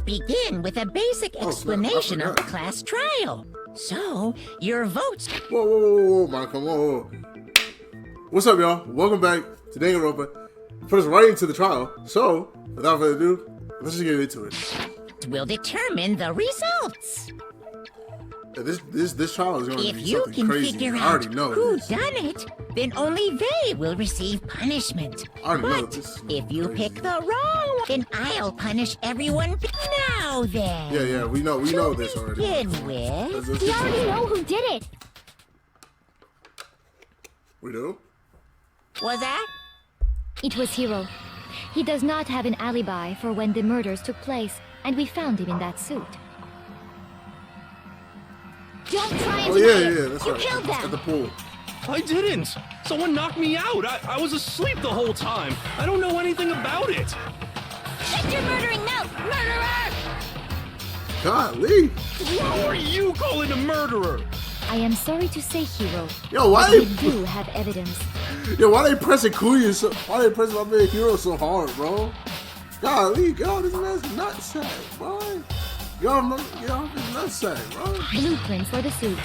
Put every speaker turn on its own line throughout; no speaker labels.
begin with a basic explanation of the class trial. So, your votes...
Whoa, Monica, whoa. What's up, y'all? Welcome back to Danganropa. Put us right into the trial. So, without further ado, let's just get into it.
...will determine the results.
This trial is going to be something crazy.
If you can figure
I already
out
know
who
this.
done it, then only they will receive punishment.
I already know
But
this.
if you pick the wrong one, then I'll punish everyone now then.
Yeah, we know this already.
Begin with...
Let's
We
get
already
started.
know who did it.
We do?
Was that?
It was Hiro. He does not have an alibi for when the murders took place, and we found him in that suit. Don't try and deny it.
That's
You
right.
killed
At
them.
the pool.
I didn't! Someone knocked me out! I was asleep the whole time! I don't know anything about it!
Shut your murdering mouth, murderer!
Golly.
Who are you calling a murderer?
I am sorry to say, Hiro,
Yo, why
we
they
do have evidence.
pressing Kuya so why they pressing my man Hero so hard, bro? Golly, yo, this man's nutsack, bro. Yo, this nutsack, bro.
Blueprints for the suit.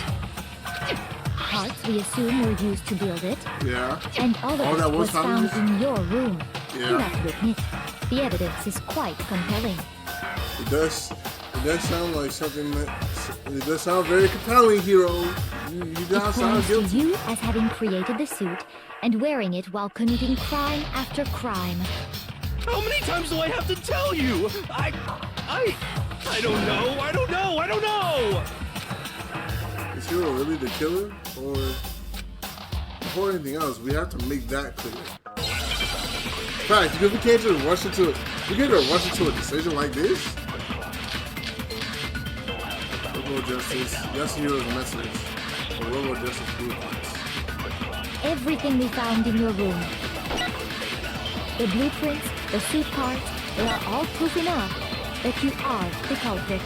Parts we assume were used to build it.
Yeah.
And all of
that
it was found
found
in your room. You
Yeah.
have to admit, the evidence is quite compelling.
It does sound like something that it does sound very compelling, Hero. You
It
don't sound
points to
guilty.
you as having created the suit and wearing it while committing crime after crime.
How many times do I have to tell you? I don't know!
Is Hero really the killer? Or before anything else, we have to make that clear. Fact, because we can't just rush into a decision like this. Robo Justice, yes, Hero's message. Or Robo Justice blueprints.
Everything we found in your room. The blueprints, the suit parts, they are all proof enough that you are the culprit.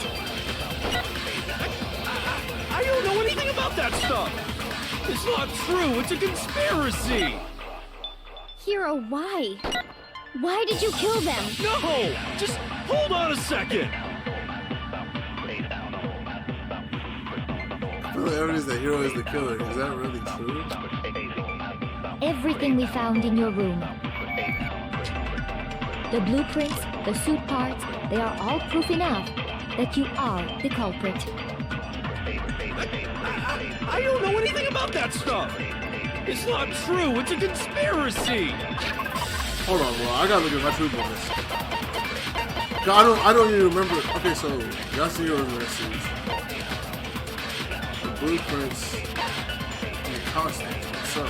I don't know anything about that stuff! It's not true! It's a conspiracy!
Hiro, why? Why did you kill them?
No! Just hold on a second!
I feel the evidence that Hero is the killer. Is that really true?
Everything we found in your room. The blueprints, the suit parts, they are all proof enough that you are the culprit.
I don't know anything about that stuff! It's not true! It's a conspiracy!
Hold on, bro. I gotta look at my truth on this. I don't even remember. Okay, so that's the Hero's message. The blueprints and the costume. So.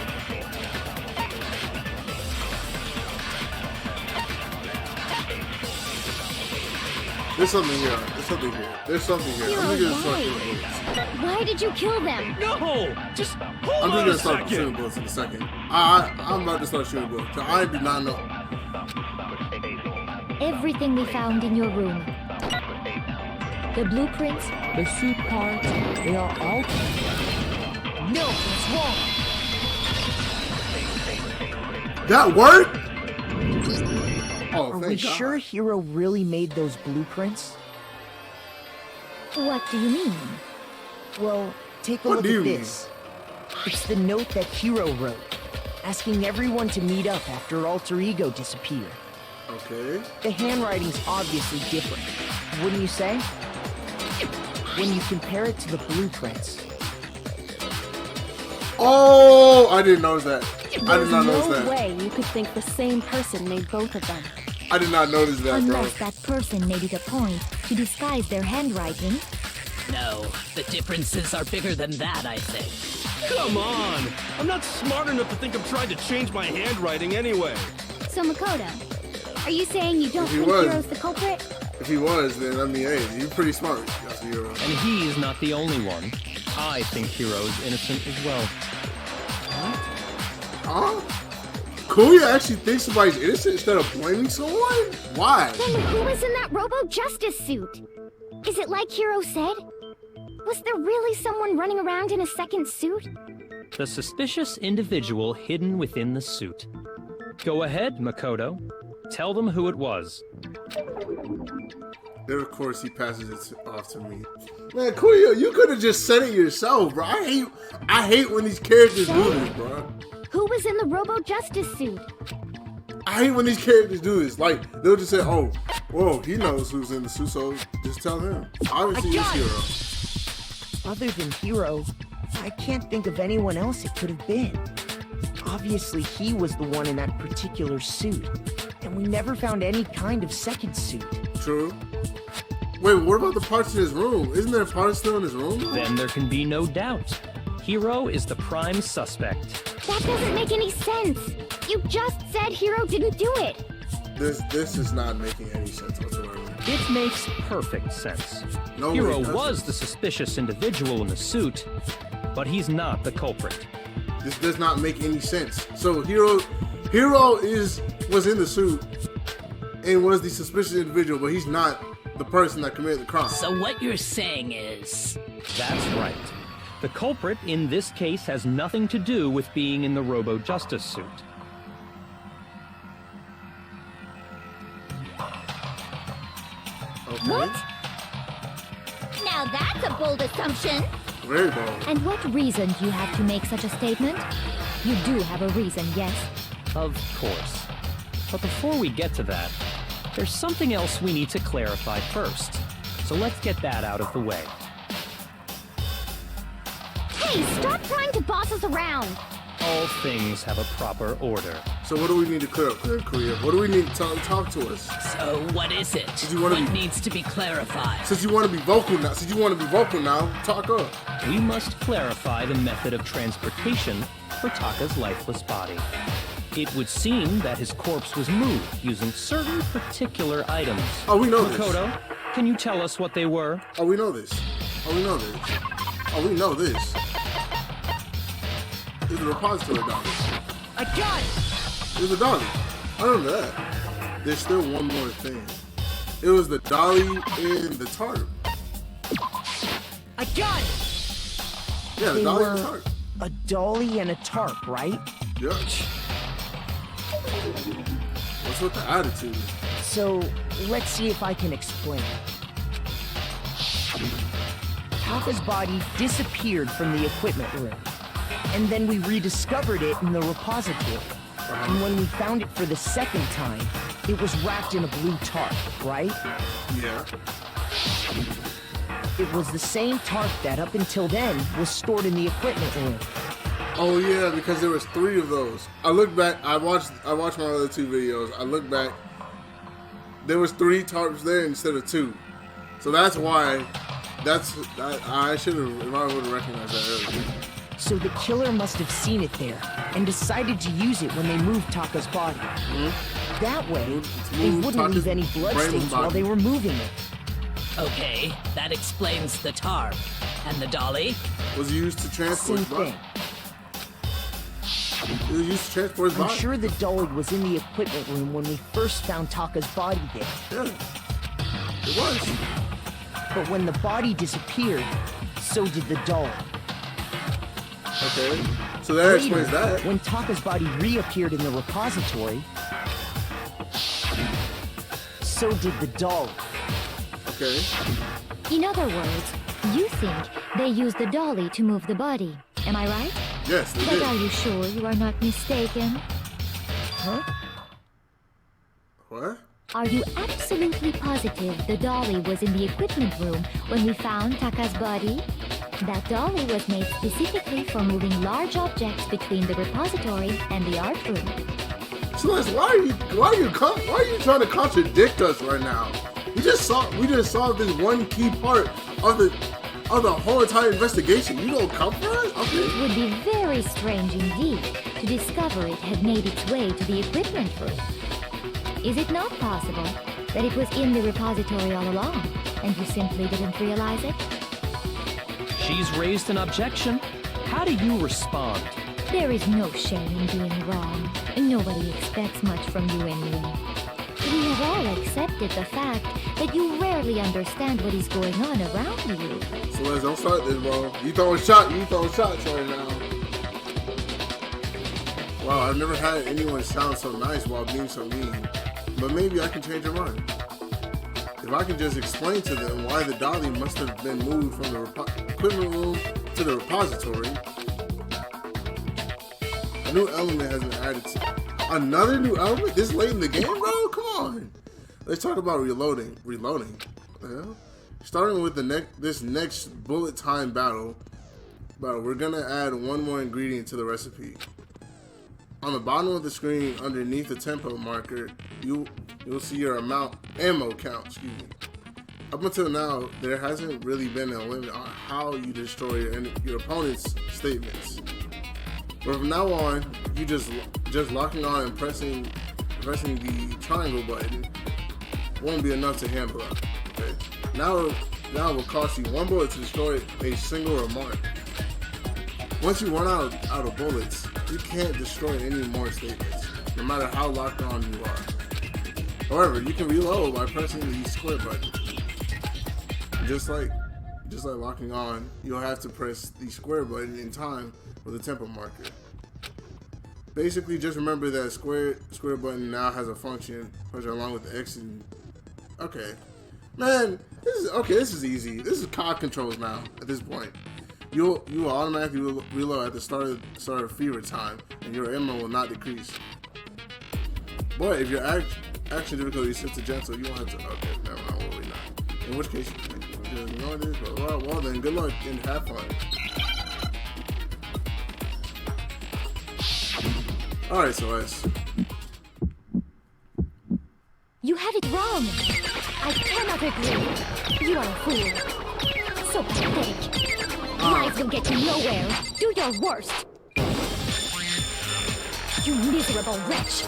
There's something here.
Hiro,
I'm just gonna start
why?
shooting bullets.
Why did you kill them?
No! Just hold
I'm
on a
just gonna start shooting
second!
bullets in a second. I'm about to start shooting bullets. I do not know.
Everything we found in your room. The blueprints, the suit parts, they are all... No, it's wrong.
That worked? Oh,
Are
thank
we
God.
sure Hiro really made those blueprints?
What do you mean?
Well, take a
What
look
do you
at
mean?
this. It's the note that Hiro wrote, asking everyone to meet up after Alter Ego disappeared.
Okay.
The handwriting's obviously different, wouldn't you say? When you compare it to the blueprints.
Oh, I didn't notice that. I did not notice
no
that.
way you could think the same person made both of them.
I did not notice that, bro.
Unless that person made it a point to disguise their handwriting.
No, the differences are bigger than that, I think.
Come on! I'm not smart enough to think I'm trying to change my handwriting anyway.
So Makoto, are you saying you don't
If he
think
was-
Hiro's the culprit?
If he was, then I mean, hey, you're pretty smart. That's Hero.
And he's not the only one. I think Hiro is innocent as well.
Huh? Kuya actually thinks somebody's innocent instead of blaming someone? Why?
Then who was in that Robo Justice suit? Is it like Hiro said? Was there really someone running around in a second suit?
The suspicious individual hidden within the suit. Go ahead, Makoto. Tell them who it was.
Then of course he passes it off to me. Man, Kuya, you could have just said it yourself, bro. I hate when these characters do this, bro.
Who was in the Robo Justice suit?
I hate when these characters do this. Like, they'll just say, oh, whoa, he knows who's in the suit, so just tell him. Obviously, it's Hero.
Other than Hero, I can't think of anyone else it could have been. Obviously, he was the one in that particular suit, and we never found any kind of second suit.
True. Wait, what about the parts in his room? Isn't there parts still in his room?
Then there can be no doubt. Hero is the prime suspect.
That doesn't make any sense. You just said Hero didn't do it.
This is not making any sense whatsoever.
It makes perfect sense.
No,
Hero
it doesn't.
was the suspicious individual in the suit, but he's not the culprit.
This does not make any sense. So Hero was in the suit and was the suspicious individual, but he's not the person that committed the crime.
So what you're saying is...
That's right. The culprit in this case has nothing to do with being in the Robo Justice suit.
Okay.
What? Now that's a bold assumption.
Very bold.
And what reason do you have to make such a statement? You do have a reason, yes?
Of course. But before we get to that, there's something else we need to clarify first. So let's get that out of the way.
Hey, stop trying to boss us around.
All things have a proper order.
So what do we need to clear up, Korea? What do we need to talk to us?
So what is it?
Did you wanna
What
be-
needs to be clarified?
Since you want to be vocal now, talk up.
We must clarify the method of transportation for Taka's lifeless body. It would seem that his corpse was moved using certain particular items.
Oh, we know this.
Makoto, can you tell us what they were?
Oh, we know this. Oh, we know this. Oh, we know this. It's a repository dolly.
I got it!
It's a dolly. I remember that. There's still one more thing. It was the dolly in the tarp.
I got it!
Yeah, the
They
dolly in
were
the tarp.
a dolly and a tarp, right?
Yep. What's with the attitude?
So, let's see if I can explain. Taka's body disappeared from the equipment room, and then we rediscovered it in the repository. And when we found it for the second time, it was wrapped in a blue tarp, right?
Yeah.
It was the same tarp that up until then was stored in the equipment room.
Oh yeah, because there was 3 of those. I look back. I watched my other 2 videos. I look back. There was 3 tarps there instead of 2. So that's why. I should have. If I would have recognized that earlier.
So the killer must have seen it there and decided to use it when they moved Taka's body. That way, they wouldn't
Taka's
leave any
brainless
bloodstains while
body.
they were moving it.
Okay, that explains the tarp. And the dolly?
Was used to transport
Same
his body.
thing.
It was used to transport his
I'm
body.
sure the dolly was in the equipment room when we first found Taka's body there.
Yeah. It was.
But when the body disappeared, so did the dolly.
Okay. So that explains
Later,
that.
when Taka's body reappeared in the repository, so did the dolly.
Okay.
In other words, you think they used the dolly to move the body. Am I right?
Yes, they
But are
did.
you sure you are not mistaken?
Huh?
What?
Are you absolutely positive the dolly was in the equipment room when we found Taka's body? That dolly was made specifically for moving large objects between the repository and the art room.
Celeste, why are you trying to contradict us right now? We just saw this one key part of the whole entire investigation. You don't come for us? Okay.
It would be very strange indeed to discover it had made its way to the equipment room. Is it not possible that it was in the repository all along, and you simply didn't realize it?
She's raised an objection. How do you respond?
There is no shame in being wrong, and nobody expects much from you anyway. We have all accepted the fact that you rarely understand what is going on around you.
Celeste, don't start this, bro. You throwing shots right now. Wow, I've never had anyone sound so nice while being so mean. But maybe I can change your mind. if I can just explain to them why the dolly must have been moved from the equipment room to the repository, a new element has been added to. Another new element this late in the game, bro? Come on. Let's talk about reloading. Reloading. What the hell? Starting with this next bullet time battle, we're gonna add one more ingredient to the recipe. On the bottom of the screen, underneath the tempo marker, you'll see your ammo count. Excuse me. Up until now, there hasn't really been a limit on how you destroy your opponent's statements. But from now on, you just locking on and pressing the triangle button won't be enough to handle that. Okay? Now it will cost you one bullet to destroy a single remark. Once you run out of bullets, you can't destroy any more statements, no matter how locked on you are. However, you can reload by pressing the square button. Just like locking on, you'll have to press the square button in time with a tempo marker. Basically, just remember that square button now has a function, which along with the X and okay, man, this is easy. This is COD controls now. At this point, you will automatically reload at the start of fever time, and your ammo will not decrease. But if your action difficulty is set to gentle, you won't have to. Okay, never mind. Well, not. In which case, you know this. Well, then good luck and have fun. Alright, Celeste.
You had it wrong. I cannot agree. You are a fool. So pathetic. Lies will get you nowhere. Do your worst. You miserable wretch.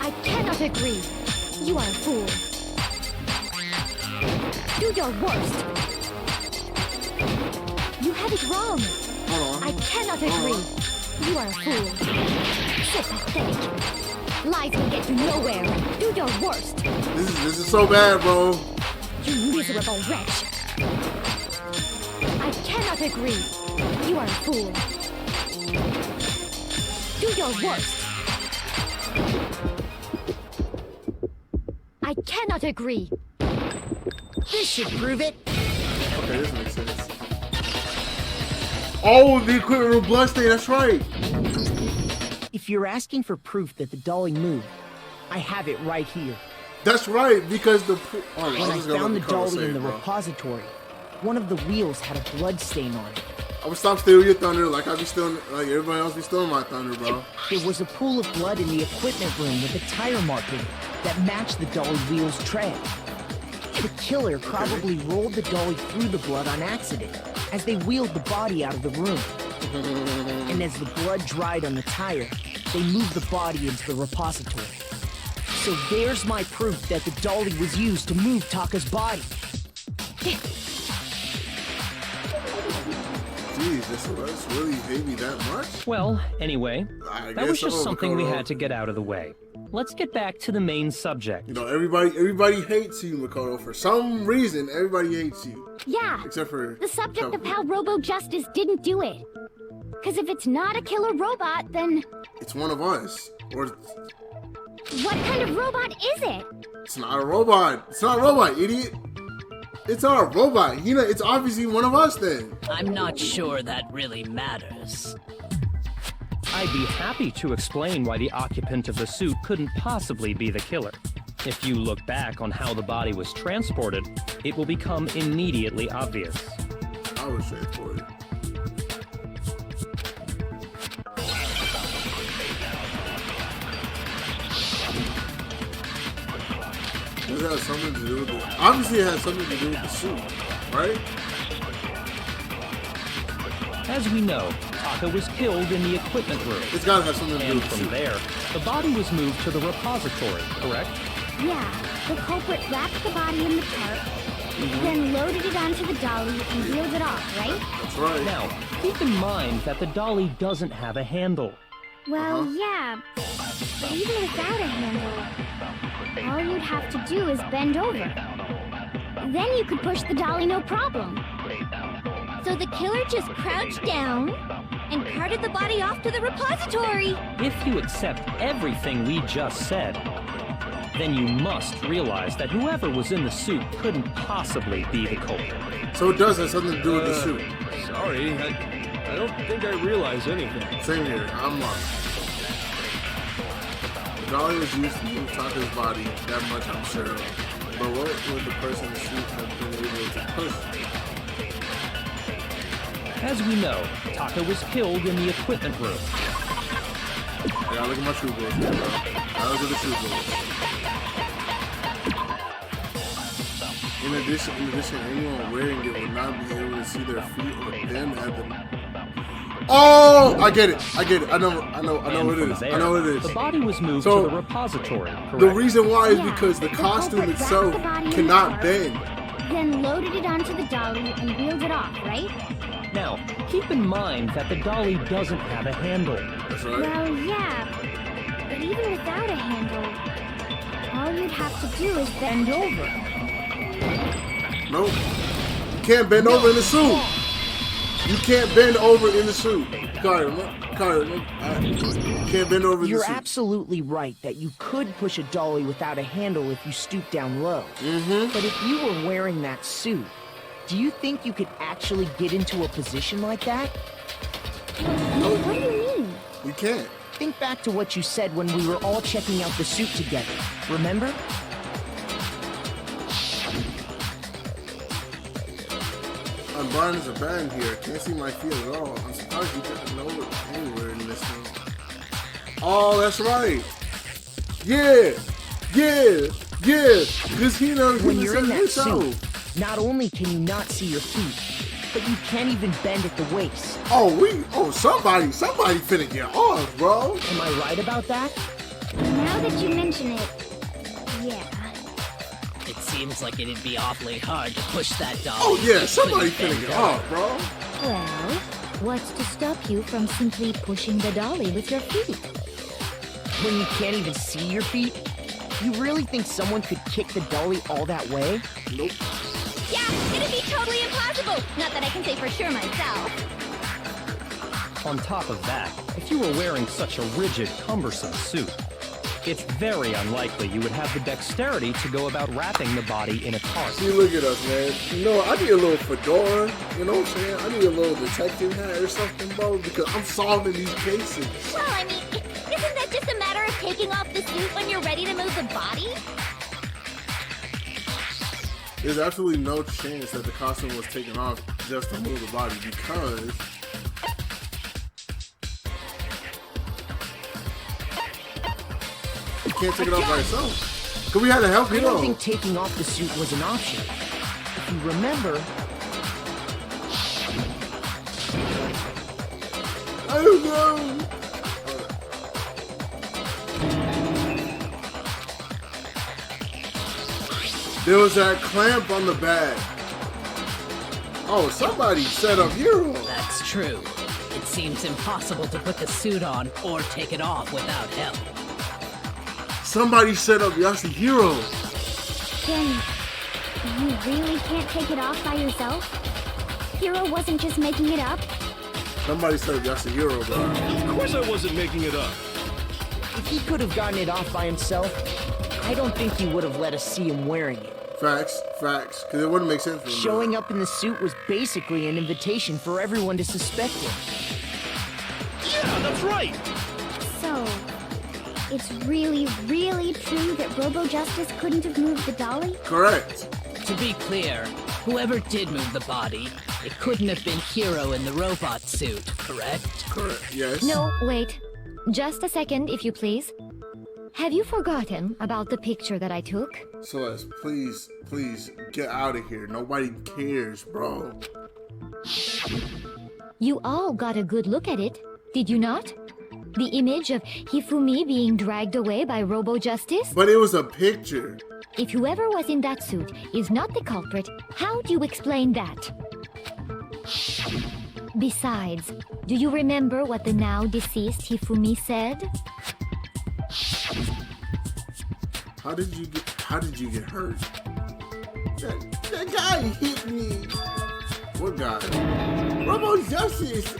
I cannot agree. You are a fool. Do your worst. You had it wrong. I cannot agree. You are a fool. So pathetic. Lies will get you nowhere. Do your worst.
This is so bad, bro.
You miserable wretch. I cannot agree. You are a fool. Do your worst. I cannot agree. This should prove it.
Okay, this makes sense. Oh, the equipment room bloodstain, that's right.
If you're asking for proof that the dolly moved, I have it right here.
That's right, because the...
When I found the dolly in the repository, one of the wheels had a blood stain on it.
I would stop stealing your thunder like everybody else be stealing my thunder, bro.
There was a pool of blood in the equipment room with a tire marking that matched the dolly wheel's tread. The killer probably rolled the dolly through the blood on accident as they wheeled the body out of the room. And as the blood dried on the tire, they moved the body into the repository. So there's my proof that the dolly was used to move Taka's body.
Jeez, this really hate me that much?
Well, anyway, that was just something we had to get out of the way. Let's get back to the main subject.
You know, everybody hates you, Makoto. For some reason, everybody hates you.
Yeah.
Except for
the subject of how Robo Justice didn't do it. Because if it's not a killer robot, then...
It's one of us. Or...
What kind of robot is it?
It's not a robot. It's not a robot, idiot. It's not a robot. You know, it's obviously one of us then.
I'm not sure that really matters.
I'd be happy to explain why the occupant of the suit couldn't possibly be the killer. If you look back on how the body was transported, it will become immediately obvious.
I was straightforward. Does it have something to do with it? Obviously it has something to do with the suit, right?
As we know, Taka was killed in the equipment room.
It's gotta have something to do
And
with the
from
suit.
there, the body was moved to the repository, correct?
Yeah, the culprit wrapped the body in the tarp, then loaded it onto the dolly and wheeled it off, right?
That's right.
Now, keep in mind that the dolly doesn't have a handle.
Well, yeah, but even without a handle, all you'd have to do is bend over. Then you could push the dolly no problem. So the killer just crouched down and carted the body off to the repository.
If you accept everything we just said, then you must realize that whoever was in the suit couldn't possibly be the culprit.
So it does have something to do with the suit.
Sorry, I don't think I realize anything.
Same here. I'm lost. The dolly was used to move Taka's body. That much I'm sure of. But what would the person in the suit have been able to push?
As we know, Taka was killed in the equipment room.
Yeah, look at my shoe boys, bro. Those are the shoe boys. In addition, anyone wearing it would not be able to see their feet or them at the. Oh, I get it. I know what it is.
There,
I know what it is.
The body was moved
So,
to the repository, correct?
The reason why is
Yeah,
because the
the
costume
culprit
itself
grabbed the body in the
cannot
car.
bend.
Then loaded it onto the dolly and wheeled it off, right?
Now, keep in mind that the dolly doesn't have a handle.
That's right.
Well, yeah. But even without a handle, all you'd have to do is bend over.
Nope. You can't bend over in the suit. You can't bend over in the suit. Carter, you can't bend over in the
You're
suit.
absolutely right that you could push a dolly without a handle if you stoop down low. But if you were wearing that suit, do you think you could actually get into a position like that?
What do you mean?
You can't.
Think back to what you said when we were all checking out the suit together. Remember?
I'm blind as a band here. Can't see my feet at all. I'm surprised you didn't know it anywhere in this room. Oh, that's right. Yeah. Because he knows
When you're in that suit, not only can you not see your feet, but you can't even bend at the waist.
Somebody finna get off, bro.
Am I right about that?
Now that you mention it, yeah.
It seems like it'd be awfully hard to push that dolly.
Oh yeah,
It
somebody
couldn't
finna
bend
get
over.
off, bro.
Well, what's to stop you from simply pushing the dolly with your feet?
When you can't even see your feet? You really think someone could kick the dolly all that way?
Nope.
Yeah, it'd be totally impossible. Not that I can say for sure myself.
On top of that, if you were wearing such a rigid, cumbersome suit, it's very unlikely you would have the dexterity to go about wrapping the body in a tarp.
See, look at us, man. You know, I need a little fedora. You know what I'm saying? I need a little detective hat or something, bro, because I'm solving these cases.
Well, I mean, isn't that just a matter of taking off the suit when you're ready to move the body?
There's absolutely no chance that the costume was taken off just to move the body because you can't take it off by yourself. Because we had to help
I
you
don't
know.
think taking off the suit was an option. If you remember,
I don't know. There was that clamp on the bag. Oh, somebody set up Hero.
That's true. It seems impossible to put the suit on or take it off without help.
Somebody set up Yasuhiro.
Then, you really can't take it off by yourself? Hero wasn't just making it up?
Somebody set up Yasuhiro, bro.
Of course I wasn't making it up.
if he could have gotten it off by himself, I don't think he would have let us see him wearing it.
Facts, because it wouldn't make sense for him.
Showing up in the suit was basically an invitation for everyone to suspect him.
Yeah, that's right.
So, it's really, really true that Robo Justice couldn't have moved the dolly?
Correct.
To be clear, whoever did move the body, it couldn't have been Hero in the robot suit, correct?
Correct, yes.
No, wait. Just a second, if you please. Have you forgotten about the picture that I took?
Celeste, please, get out of here. Nobody cares, bro.
You all got a good look at it, did you not? The image of Hifumi being dragged away by Robo Justice?
But it was a picture.
If whoever was in that suit is not the culprit, how do you explain that? Besides, do you remember what the now deceased Hifumi said?
How did you get hurt? That guy hit me. What guy? Robo Justice.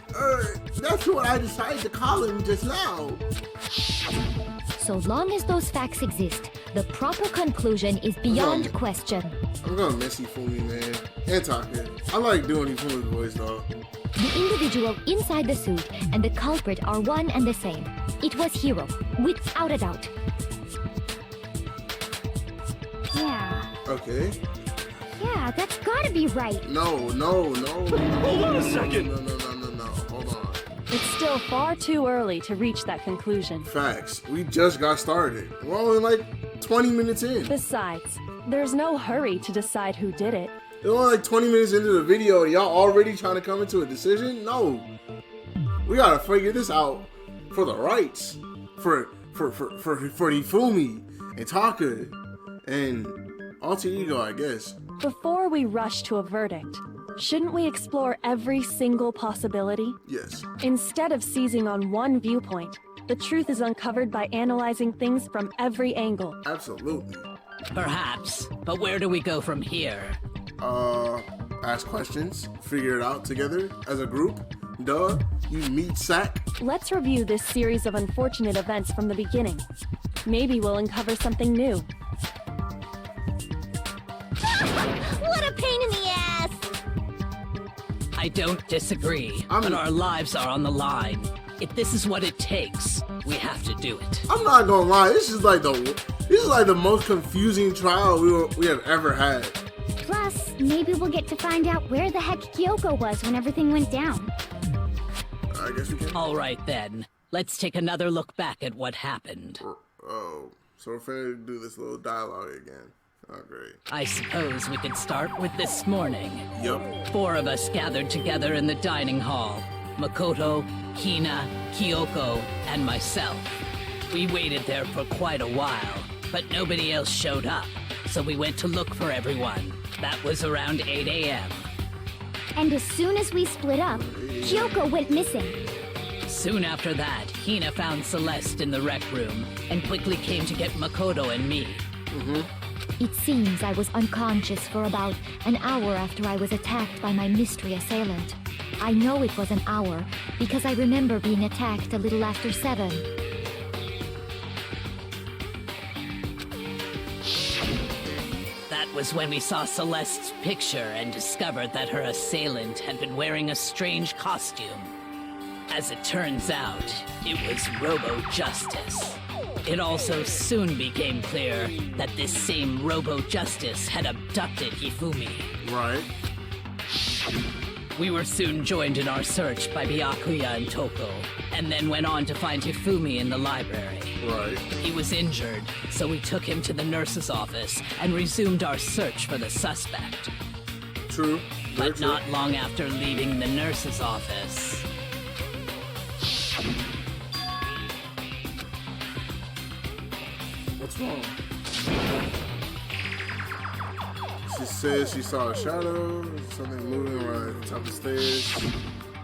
That's what I decided to call him just now.
So long as those facts exist, The proper conclusion is beyond question.
I'm gonna miss Hifumi, man. And Taka. I like doing Hifumi's voice, though.
The individual inside the suit and the culprit are one and the same. It was Hiro, without a doubt.
Yeah.
Okay.
Yeah, that's gotta be right.
No.
Hold on a second.
No. Hold on.
It's still far too early to reach that conclusion.
Facts. We just got started. We're only like 20 minutes in.
Besides, there's no hurry to decide who did it.
They're only like 20 minutes into the video and y'all already trying to come into a decision? No. We gotta figure this out for the rights. For Hifumi and Taka and Alter Ego, I guess.
Before we rush to a verdict, shouldn't we explore every single possibility?
Yes.
Instead of seizing on one viewpoint, the truth is uncovered by analyzing things from every angle.
Absolutely.
Perhaps, but where do we go from here?
Ask questions, figure it out together as a group. Duh, you meat sack.
Let's review this series of unfortunate events from the beginning. Maybe we'll uncover something new.
What a pain in the ass!
I don't disagree, but our lives are on the line. If this is what it takes, we have to do it.
I'm not gonna lie, this is like the most confusing trial we have ever had.
Plus, maybe we'll get to find out where the heck Kyoko was when everything went down.
I guess we can.
All right then, let's take another look back at what happened.
Oh, so we're finna do this little dialogue again. Oh, great.
I suppose we could start with this morning.
Yup.
4 of us gathered together in the dining hall. Makoto, Hina, Kyoko, and myself. We waited there for quite a while, but nobody else showed up, so we went to look for everyone. That was around 8 a.m.
And as soon as we split up, Kyoko went missing.
Soon after that, Hina found Celeste in the rec room and quickly came to get Makoto and me.
It seems I was unconscious for about an hour after I was attacked by my mystery assailant. I know it was an hour because I remember being attacked a little after 7.
That was when we saw Celeste's picture and discovered that her assailant had been wearing a strange costume. As it turns out, it was Robo-Justice. It also soon became clear that this same Robo-Justice had abducted Hifumi.
Right.
We were soon joined in our search by Byakuya and Toko, and then went on to find Hifumi in the library.
Right.
He was injured, so we took him to the nurse's office and resumed our search for the suspect.
True. Very
But
true.
not long after leaving the nurse's office,
What's wrong? She says she saw a shadow, something moving around the top of the stairs.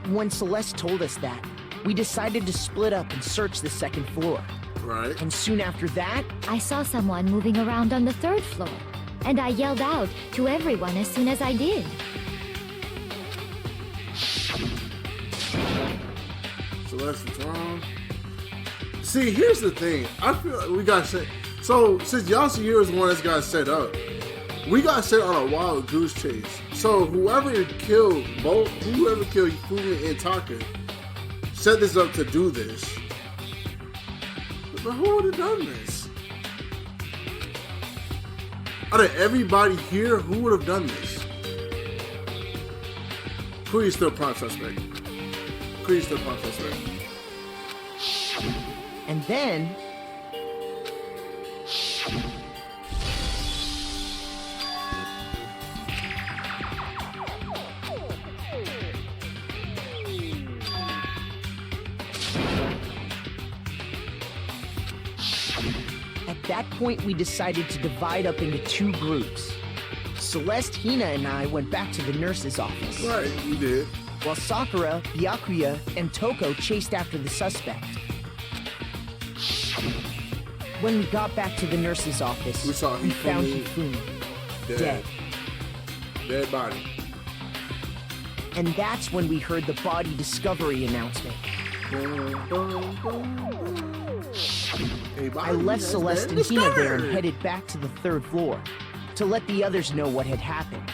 When Celeste told us that, we decided to split up and search the second floor.
Right.
And soon after that,
I saw someone moving around on the 3rd floor, and I yelled out to everyone as soon as I did.
Celeste, what's wrong? See, here's the thing. I feel like we got set. So, since Yasuhiro is the one that's got set up, we got set on a wild goose chase. So, whoever killed Hifumi and Taka set this up to do this. But who would have done this? Out of everybody here, who would have done this? Kuri's still prime suspect. Kuri's still prime suspect.
and then... At that point, we decided to divide up into 2 groups. Celeste, Hina, and I went back to the nurse's office.
Right, we did.
While Sakura, Byakuya, and Toko chased after the suspect. When we got back to the nurse's office,
We saw
we found
Hifumi
Hifumi dead.
Dead body.
And that's when we heard the body discovery announcement.
A body
I left
has
Celeste
been
and Tina there and
discovered.
headed back to the 3rd floor to let the others know what had happened.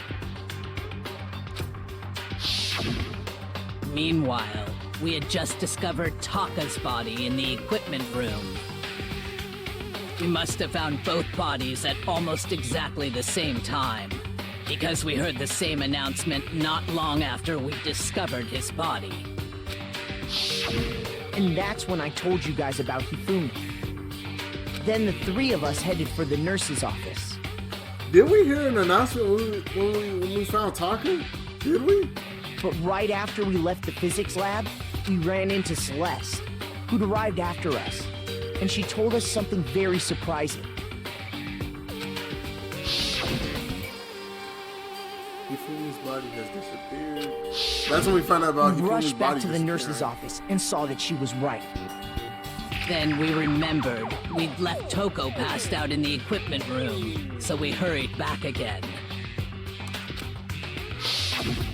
Meanwhile, we had just discovered Taka's body in the equipment room. We must have found both bodies at almost exactly the same time, because we heard the same announcement not long after we discovered his body.
And that's when I told you guys about Hifumi. Then the 3 of us headed for the nurse's office.
Did we hear an announcement when we found Taka? Did we?
But right after we left the physics lab, we ran into Celeste, who'd arrived after us. And she told us something very surprising.
Hifumi's body has disappeared. That's when we found out about
We
Hifumi's
rushed back
body
to the nurse's
disappearing.
office and saw that she was right.
Then we remembered we'd left Toko passed out in the equipment room, so we hurried back again.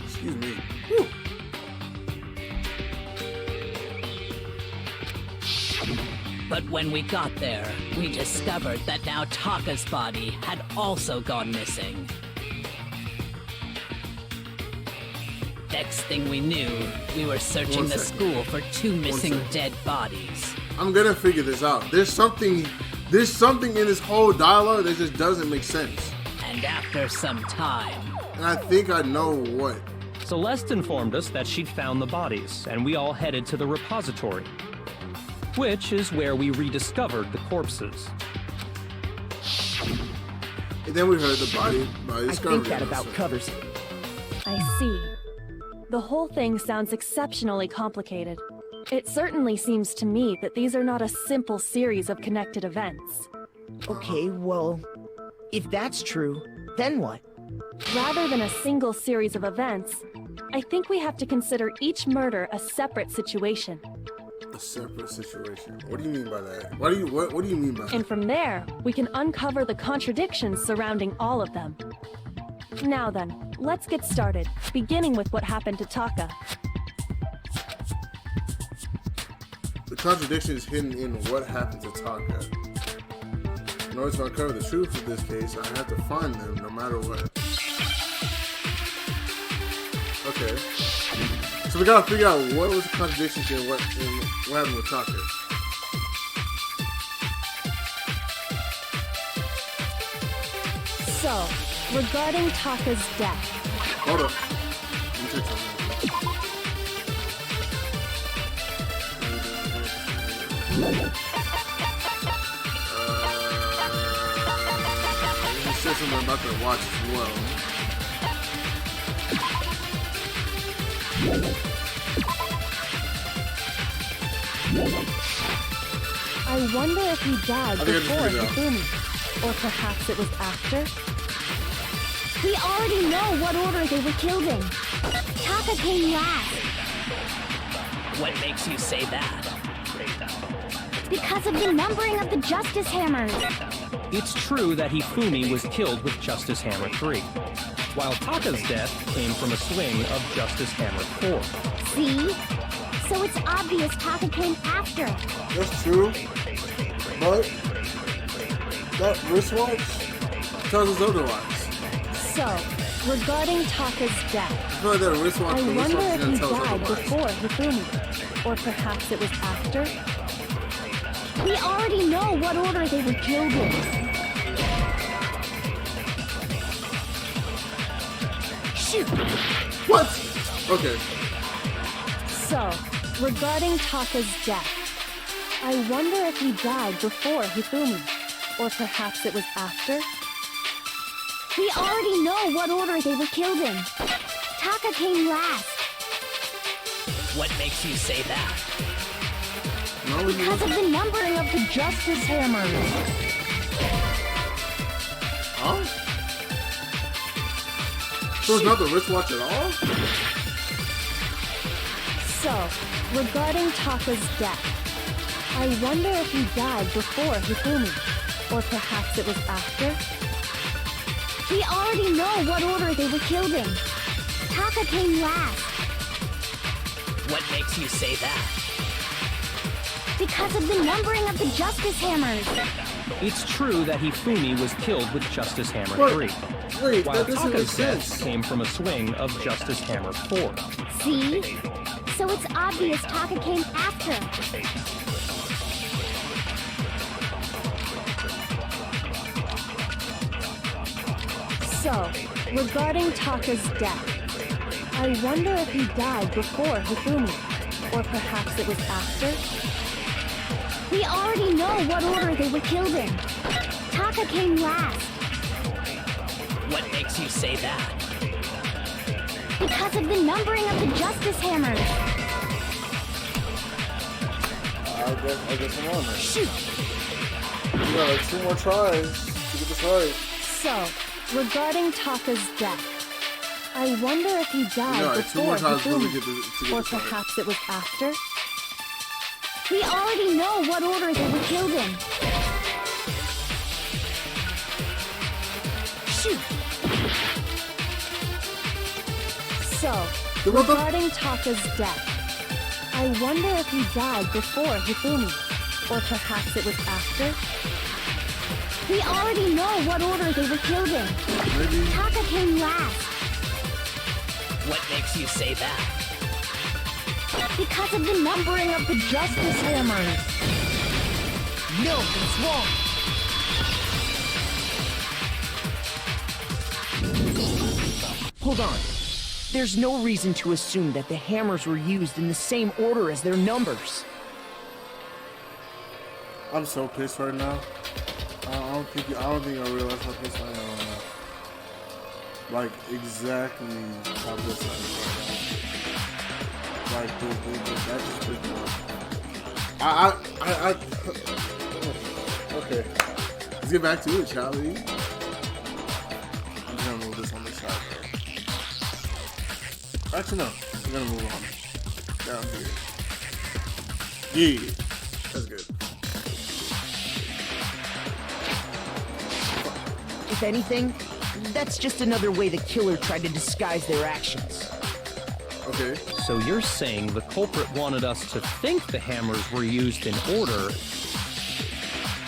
Excuse me. Whew.
But when we got there, we discovered that now Taka's body had also gone missing. Next thing we knew, we were searching the school for 2 missing dead bodies.
I'm gonna figure this out. There's something in this whole dialogue that just doesn't make sense.
And after some time,
And I think I know what.
Celeste informed us that she'd found the bodies, and we all headed to the repository, which is where we rediscovered the corpses.
And then we heard the body
I
discovery.
think that about covers it.
I see. The whole thing sounds exceptionally complicated. It certainly seems to me that these are not a simple series of connected events.
Okay, well, if that's true, then what?
Rather than a single series of events, I think we have to consider each murder a separate situation.
A separate situation. What do you mean by that? What do you mean by that?
And from there, we can uncover the contradictions surrounding all of them. Now then, let's get started, beginning with what happened to Taka.
The contradiction is hidden in what happened to Taka. In order to uncover the truth of this case, I have to find them no matter what. Okay. So we gotta figure out what was the contradiction and what happened with Taka.
So, regarding Taka's death,
Hold up. Let me check something. He said something about the watch as well.
I wonder if he died
I think I just
before
figured it out.
Hifumi, or perhaps it was after.
We already know what order they were killed in. Taka came last
what makes you say that?
because of the numbering of the Justice Hammers.
It's true that Hifumi was killed with Justice Hammer 3, while Taka's death came from a swing of Justice Hammer 4.
See? So it's obvious Taka came after.
That's true. But that wristwatch tells us otherwise.
So, regarding Taka's death,
I feel like that wristwatch,
I
the
wonder
wristwatch
if
is
he
gonna tell us
died
otherwise.
before Hifumi, or perhaps it was after.
We already know what order they were killed in.
Shoot!
What? Okay.
So, regarding Taka's death, I wonder if he died before Hifumi, or perhaps it was after.
We already know what order they were killed in. Taka came last
What makes you say that?
No, he
because of
wasn't.
the numbering of the Justice Hammers.
Huh? So it's not the wristwatch at all?
So, regarding Taka's death, I wonder if he died before Hifumi, or perhaps it was after.
We already know what order they were killed in. Taka came last
What makes you say that?
Because of the numbering of the Justice Hammers.
It's true that Hifumi was killed with Justice Hammer
What?
3,
Wait,
while
that doesn't make
Taka's death
sense.
came from a swing of Justice Hammer 4.
See? So it's obvious Taka came after.
So, regarding Taka's death, I wonder if he died before Hifumi, or perhaps it was after?
We already know what order they were killed in. Taka came last.
What makes you say that?
Because of the numbering of the Justice Hammers.
I guess I'm on there.
Shoot!
You got like 2 more tries to get this right.
So, regarding Taka's death, I wonder if he died
Yeah, 2
before
more times before we
Hifumi,
get to get
or
this right.
perhaps it was after?
We already know what order they were killed in.
Shoot! So,
What the-
regarding Taka's death, I wonder if he died before Hifumi, or perhaps it was after?
We already know what order they were killed in.
Maybe.
Taka came last.
What makes you say that?
Because of the numbering of the Justice Hammers.
No, it's wrong. Hold on. There's no reason to assume that the hammers were used in the same order as their numbers.
I'm so pissed right now. I don't think I realize how pissed I am right now. Like exactly how pissed I am right now. Like that just pissed me off. Okay. Let's get back to it, Charlie. I'm gonna move this on this side. Actually, no. We're gonna move on. Down here. Yeah. That's good.
If anything, that's just another way the killer tried to disguise their actions.
Okay.
So you're saying the culprit wanted us to think the hammers were used in order,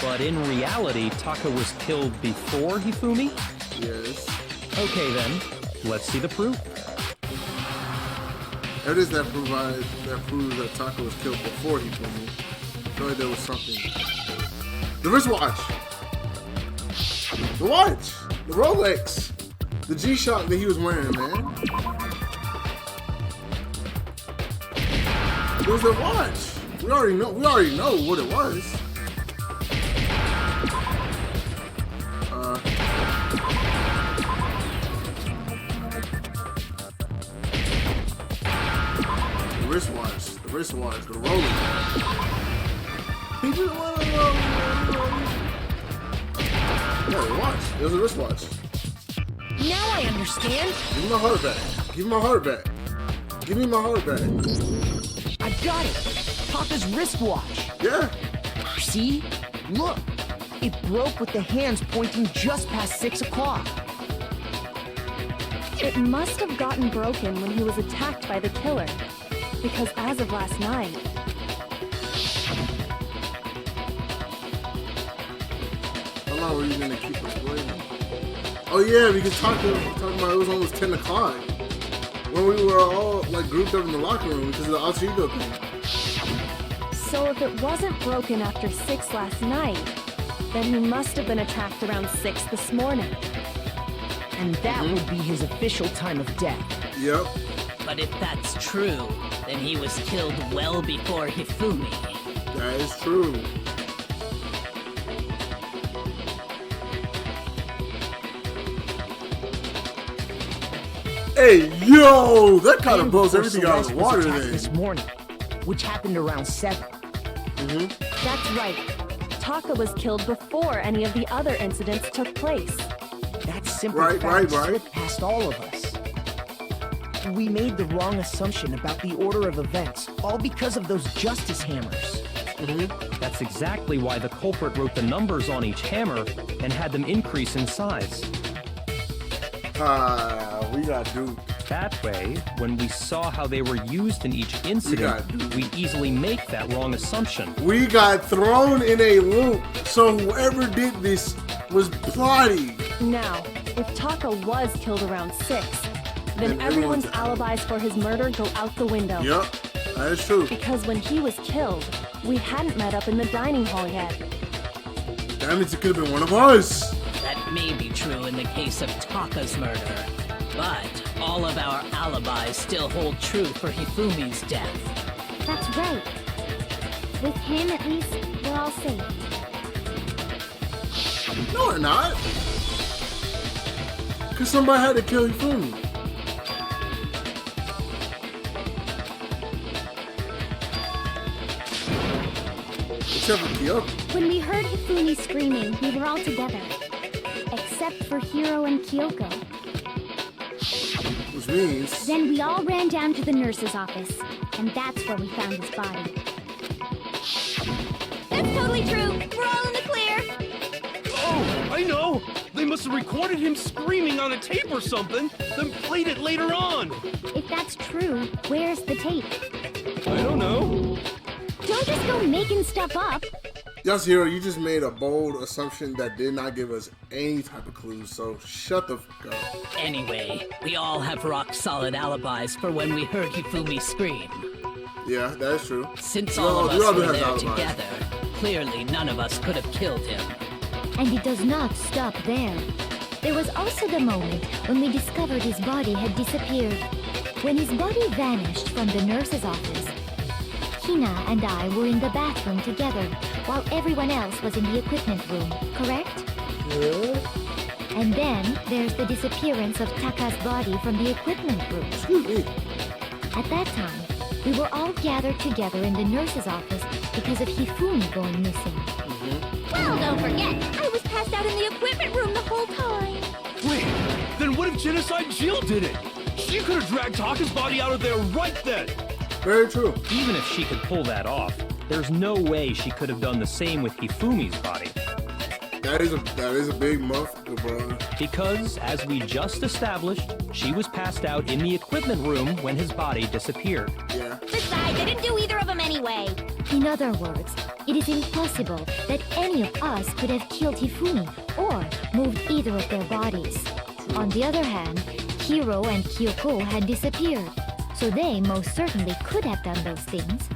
but in reality, Taka was killed before Hifumi?
Yes.
Okay then, let's see the proof.
It is that proves that Taka was killed before he killed me. I feel like there was something. The wristwatch! The watch! The Rolex! The G-Shock that he was wearing, man. It was the watch! We already know what it was. The wristwatch, the Rolex. He just wanted to yeah, the watch. It was a wristwatch.
Now I understand.
Give me my heart back. Give me my heart back. Give me my heart back.
I got it. Taka's wristwatch.
Yeah.
See? Look. It broke with the hands pointing just past 6 o'clock.
It must have gotten broken when he was attacked by the killer, because as of last night,
How long were you gonna keep explaining? Oh yeah, because talking about it was almost 10 o'clock when we were all like grouped up in the locker room because of the alter ego thing.
so if it wasn't broken after 6 last night, then he must have been attacked around 6 this morning.
And that would be his official time of death.
Yep.
But if that's true, then he was killed well before Hifumi.
That is true. Hey, yo! That kind of
And
blows
before
everything out of the
Celeste was
water
attacked
then.
this morning, which happened around 7.
That's right. Taka was killed before any of the other incidents took place.
That simple
Right.
fact slipped past all of us. We made the wrong assumption about the order of events, all because of those justice hammers.
That's exactly why the culprit wrote the numbers on each hammer and had them increase in size.
We got duped.
That way, when we saw how they were used in each incident, we easily make that wrong assumption.
We got thrown in a loop, so whoever did this was plotting.
Now, if Taka was killed around 6, then everyone's alibis for his murder go out the window.
Yep, that is true.
Because when he was killed, we hadn't met up in the dining hall yet.
That means it could have been one of us.
That may be true in the case of Taka's murder, but all of our alibis still hold true for Hifumi's death.
That's right. With him, at least, we're all safe.
No, we're not. Because somebody had to kill Hifumi. Except for Kyoko.
When we heard Hifumi screaming, we were all together. Except for Hiro and Kyoko.
Which means...
Then we all ran down to the nurse's office, and that's where we found his body.
That's totally true. We're all in the clear.
Oh, I know! They must have recorded him screaming on a tape or something, then played it later on.
If that's true, where's the tape?
I don't know.
Don't just go making stuff up.
Yasuhiro, you just made a bold assumption that did not give us any type of clues, so shut the fuck up.
Anyway, we all have rock-solid alibis for when we heard Hifumi scream.
Yeah, that is true.
Since all of us were there together, clearly none of us could have killed him.
And it does not stop there. There was also the moment when we discovered his body had disappeared. When his body vanished from the nurse's office, Hina and I were in the bathroom together, while everyone else was in the equipment room, correct?
Yeah.
And then there's the disappearance of Taka's body from the equipment room.
Excuse me.
At that time, we were all gathered together in the nurse's office because of Hifumi going missing.
Well, don't forget, I was passed out in the equipment room the whole time.
Wait, then what if Genocide Jill did it? She could have dragged Taka's body out of there right then.
Very true.
Even if she could pull that off, there's no way she could have done the same with Hifumi's body.
That is a big muff, bro.
Because, as we just established, she was passed out in the equipment room when his body disappeared.
Yeah.
Besides, I didn't do either of them anyway.
In other words, it is impossible that any of us could have killed Hifumi or moved either of their bodies. On the other hand, Hiro and Kyoko had disappeared, so they most certainly could have done those things.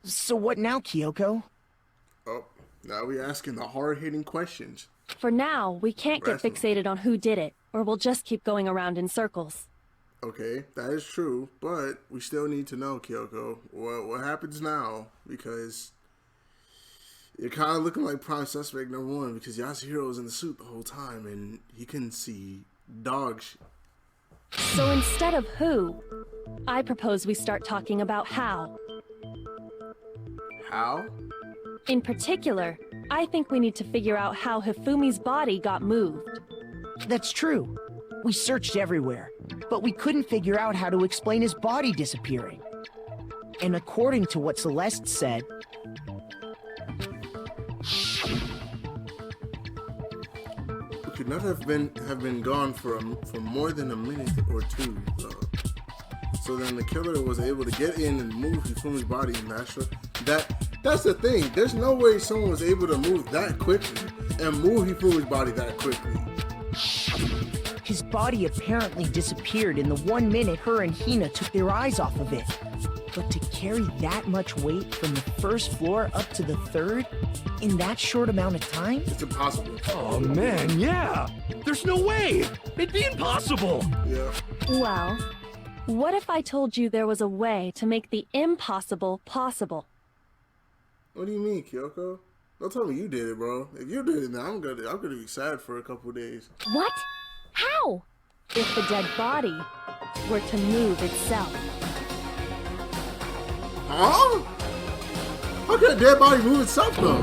So what now, Kyoko?
Oh, now we're asking the hard-hitting questions.
For now, we can't get
Wrestling.
fixated on who did it, or we'll just keep going around in circles.
Okay, that is true, but we still need to know, Kyoko, what happens now, because you're kind of looking like prime suspect number 1, because Yasuhiro was in the suit the whole time, and he couldn't see dog shit.
So instead of who, I propose we start talking about how.
How?
In particular, I think we need to figure out how Hifumi's body got moved.
That's true. We searched everywhere, but we couldn't figure out how to explain his body disappearing. And according to what Celeste said,
It could not have been gone for more than a minute or two. So then the killer was able to get in and move Hifumi's body in that's the thing. There's no way someone was able to move that quickly and move Hifumi's body that quickly.
his body apparently disappeared in the 1 minute her and Hina took their eyes off of it. But to carry that much weight from the first floor up to the third in that short amount of time?
It's impossible.
Oh man, yeah! There's no way! It'd be impossible!
Yeah.
Well, what if I told you there was a way to make the impossible possible?
What do you mean, Kyoko? Don't tell me you did it, bro. If you did it, then I'm gonna be sad for a couple of days.
What? How?
If the dead body were to move itself.
Huh? How can a dead body move itself, though?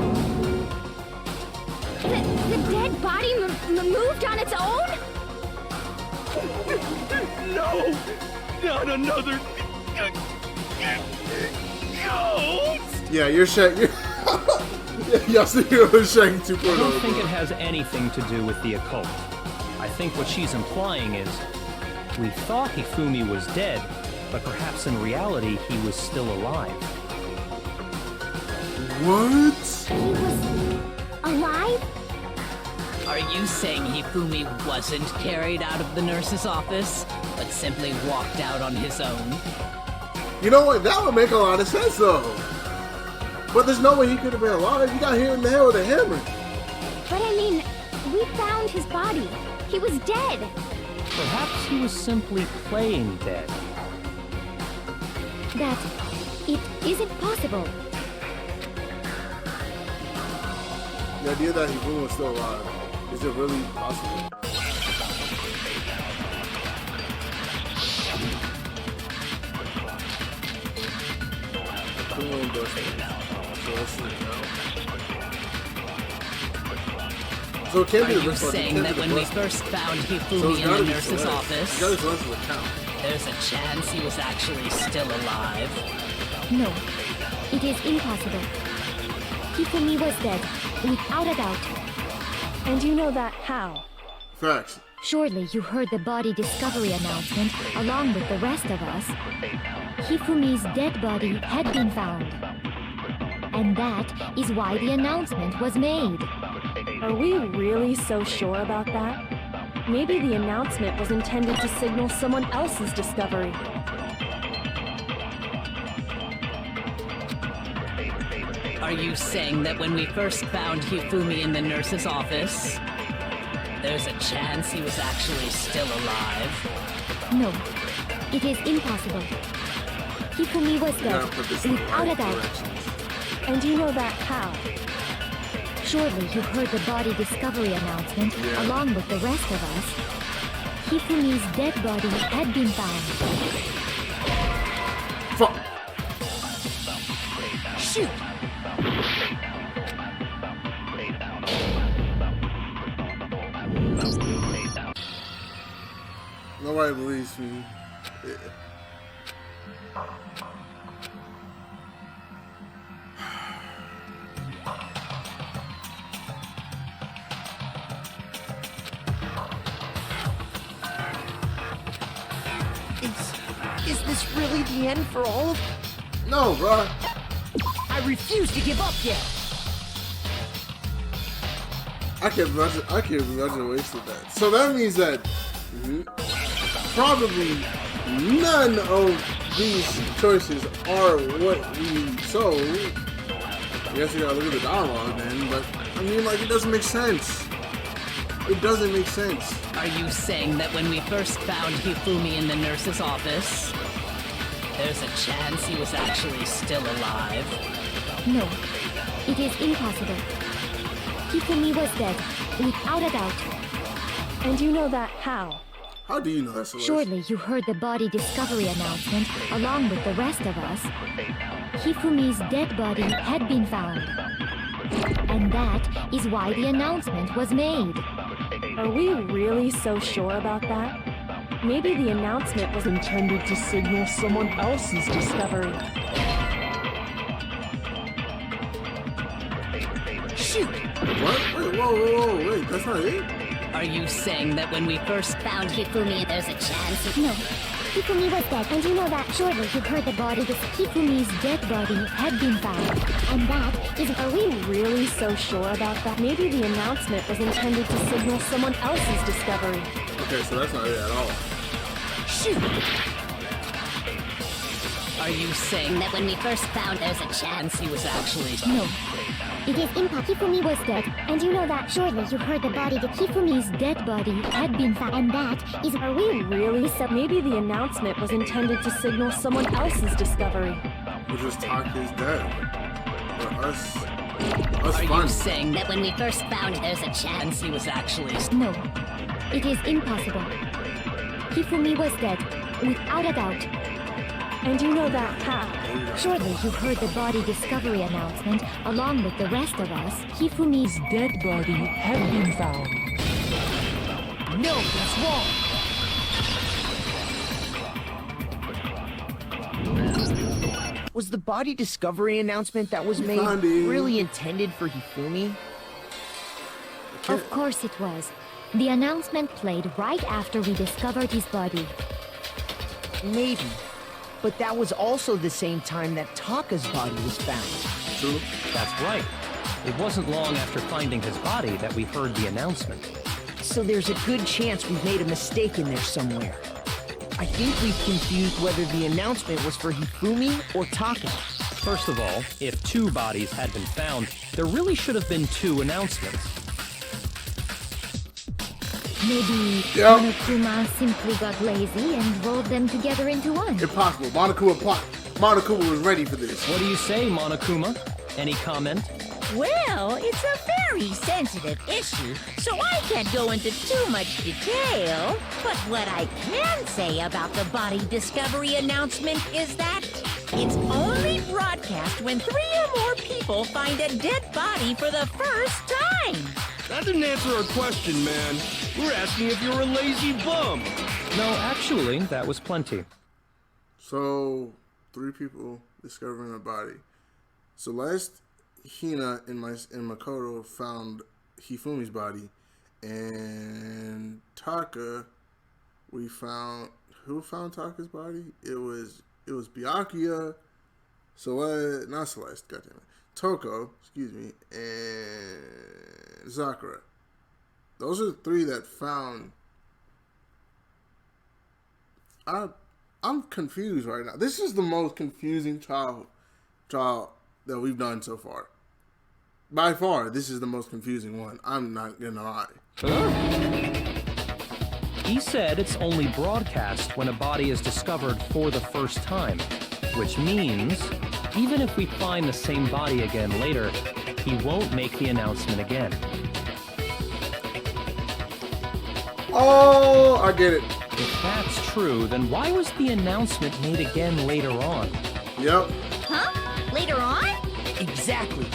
The dead body moved on its own?
No! Not another... ghost!
Yeah, you're shaking. Yasuhiro is shaking 2.0.
I don't think it has anything to do with the occult. I think what she's implying is, we thought Hifumi was dead, but perhaps in reality he was still alive.
What?
He was alive?
Are you saying Hifumi wasn't carried out of the nurse's office, but simply walked out on his own?
You know what? That would make a lot of sense, though. But there's no way he could have been alive. He got hit in the head with a hammer.
But I mean, we found his body. He was dead.
Perhaps he was simply playing dead.
That it isn't possible.
The idea that Hifumi was still alive, is it really possible? So it can't be
Are
the
you
best one.
saying that when we first found Hifumi in the nurse's office, there's a chance he was actually still alive?
No, it is impossible. Hifumi was dead, without a doubt.
And you know that how?
Facts.
Surely you heard the body discovery announcement along with the rest of us. Hifumi's dead body had been found. And that is why the announcement was made.
Are we really so sure about that? Maybe the announcement was intended to signal someone else's discovery.
Are you saying that when we first found Hifumi in the nurse's office, there's a chance he was actually still alive?
No, it is impossible. Hifumi was dead, without a doubt.
And you know that how?
Surely you heard the body discovery announcement along with the rest of us. Hifumi's dead body had been found.
Fuck.
Shoot!
Nobody believes me. Yeah.
Is this really the end for all of...
No, bro.
I refuse to give up yet!
I can't imagine wasting that. So that means that probably none of these choices are what we so. I guess you gotta look at the dialogue then, but I mean, like, it doesn't make sense. It doesn't make sense.
Are you saying that when we first found Hifumi in the nurse's office, there's a chance he was actually still alive?
No, it is impossible. Hifumi was dead, without a doubt.
And you know that how?
How do you know that, Celeste?
Surely you heard the body discovery announcement along with the rest of us. Hifumi's dead body had been found. And that is why the announcement was made.
Are we really so sure about that? Maybe the announcement was intended to signal someone else's discovery.
Shoot!
What? Wait, whoa, wait, that's not it?
Are you saying that when we first
Found Hifumi, there's a chance.
No, Hifumi was dead, and you know that. Surely you heard the body. Hifumi's dead body had been found, and that is.
Are we really so sure about that? Maybe the announcement was intended to signal someone else's discovery.
Okay, so that's not it at all.
Shoot!
Are you saying that when we first found there's a chance he was actually...
No, it is impossible. Hifumi was dead, and you know that. Surely you heard the body. Hifumi's dead body had been found, and that is.
Are we really so? Maybe the announcement was intended to signal someone else's discovery.
We just talked his dead. Or us
Are
fun.
you saying that when we first found there's a chance he was actually...
No, it is impossible. Hifumi was dead, without a doubt.
And you know that how?
Surely you heard the body discovery announcement along with the rest of us. Hifumi's
Dead body had been found. No, that's wrong! Was the body discovery announcement that was made
Found it.
really intended for Hifumi?
Of course it was. The announcement played right after we discovered his body.
Maybe. But that was also the same time that Taka's body was found.
True.
That's right. It wasn't long after finding his body that we heard the announcement.
So there's a good chance we've made a mistake in there somewhere. I think we've confused whether the announcement was for Hifumi or Taka.
First of all, if 2 bodies had been found, there really should have been 2 announcements.
Maybe
Yep.
Monokuma simply got lazy and rolled them together into one.
Impossible. Monokuma was ready for this.
What do you say, Monokuma? Any comment?
Well, it's a very sensitive issue, so I can't go into too much detail. But what I can say about the body discovery announcement is that it's only broadcast when 3 or more people find a dead body for the first time.
That didn't answer our question, man. We're asking if you're a lazy bum.
No, actually, that was plenty.
So, 3 people discovering a body. Celeste, Hina, and Makoto found Hifumi's body, and Taka, we found. Who found Taka's body? It was Byakuya, Celeste, not Celeste, goddammit, Toko, excuse me, and Sakura. Those are the 3 that found. I'm confused right now. This is the most confusing trial that we've done so far. By far, this is the most confusing one. I'm not gonna lie.
He said it's only broadcast when a body is discovered for the first time, which means even if we find the same body again later, he won't make the announcement again.
Oh, I get it.
If that's true, then why was the announcement made again later on?
Yep.
Huh? Later on?
Exactly.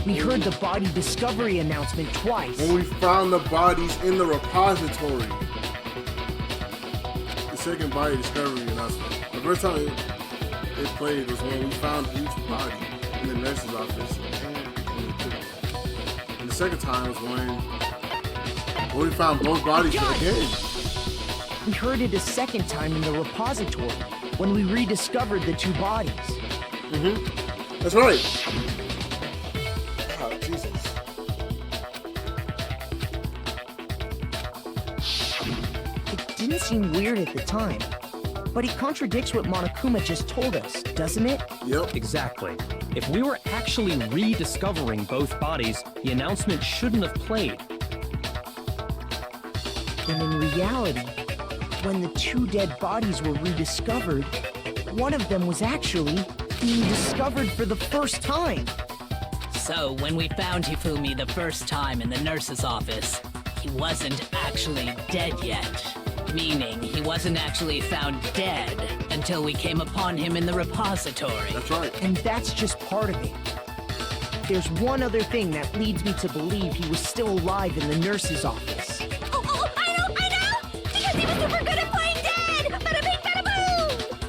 We heard the body discovery announcement twice.
When we found the bodies in the repository. The second body discovery announcement. The first time it played was when we found each body in the nurse's office and the second time was when we found both bodies again.
We heard it a second time in the repository when we rediscovered the 2 bodies.
That's right. Oh, Jesus.
It didn't seem weird at the time, but it contradicts what Monokuma just told us, doesn't it?
Yep.
Exactly. If we were actually rediscovering both bodies, the announcement shouldn't have played.
And in reality, when the 2 dead bodies were rediscovered, one of them was actually being discovered for the first time.
So, when we found Hifumi the first time in the nurse's office, he wasn't actually dead yet. Meaning, he wasn't actually found dead until we came upon him in the repository.
That's right.
And that's just part of it. There's one other thing that leads me to believe he was still alive in the nurse's office.
Oh, I know! Because he was super good at playing dead! Bada bing, bada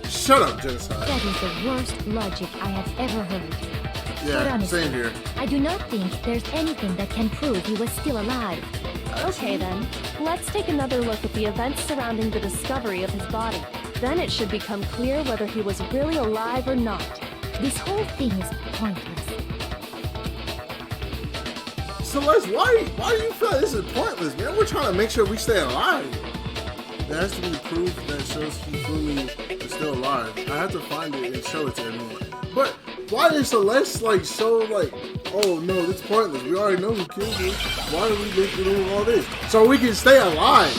boom!
Shut up, Genocide.
That is the worst logic I have ever heard. But
Yeah,
honestly,
same here.
I do not think there's anything that can prove he was still alive.
Okay then, let's take another look at the events surrounding the discovery of his body. Then it should become clear whether he was really alive or not.
This whole thing is pointless.
Celeste, why do you feel like this is pointless, man? We're trying to make sure we stay alive. There has to be proof that shows Hifumi is still alive. I have to find it and show it to everyone. But why is Celeste like so like, oh no, it's pointless. We already know who killed her. Why are we doing all this? So we can stay alive.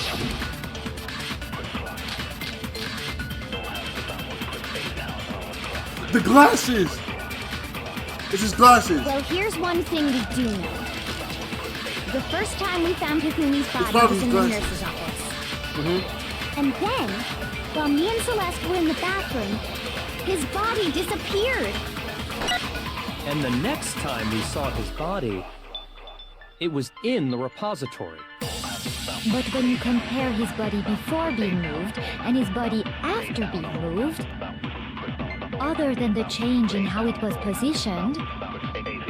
The glasses! It's his glasses.
Well, here's one thing we do know. The first time we found Hifumi's body
probably
was in the
glasses.
nurse's office. And then, while me and Celeste were in the bathroom, his body disappeared.
And the next time we saw his body, it was in the repository.
But when you compare his body before being moved and his body after being moved, other than the change in how it was positioned,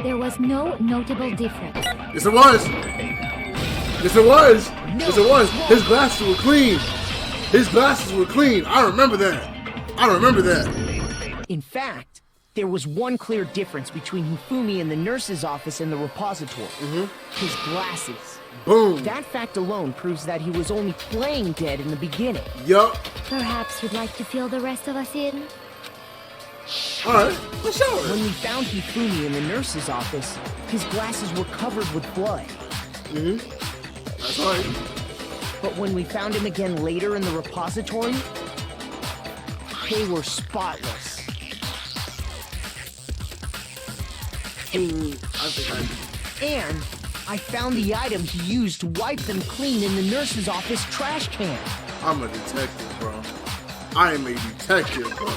there was no notable difference.
Yes, it was. Yes, it was. Yes, it was. His glasses were clean. His glasses were clean. I remember that. I remember that.
In fact, there was one clear difference between Hifumi in the nurse's office and the repository. His glasses.
Boom.
That fact alone proves that he was only playing dead in the beginning.
Yup.
Perhaps you'd like to fill the rest of us in?
Alright, let's show
When
it.
we found Hifumi in the nurse's office, his glasses were covered with blood.
That's right.
But when we found him again later in the repository, they were spotless.
I think
And I found the item he used to wipe them clean in the nurse's office trash can.
I'm a detective, bro. I am a detective, bro.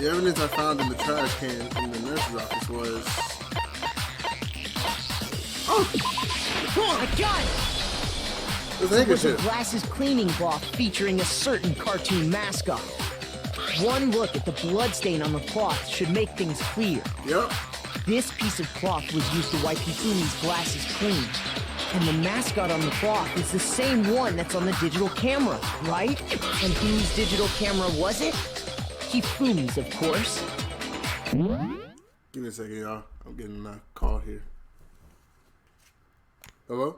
The evidence I found in the trash can in the nurse's office was... Oh!
I got it!
It's a
It was a
handkerchief.
glasses cleaning cloth featuring a certain cartoon mascot. One look at the bloodstain on the cloth should make things clear.
Yep.
This piece of cloth was used to wipe Hifumi's glasses clean. And the mascot on the cloth is the same one that's on the digital camera, right? And whose digital camera was it? Hifumi's, of course.
Give me a second, y'all. I'm getting a call here. Hello?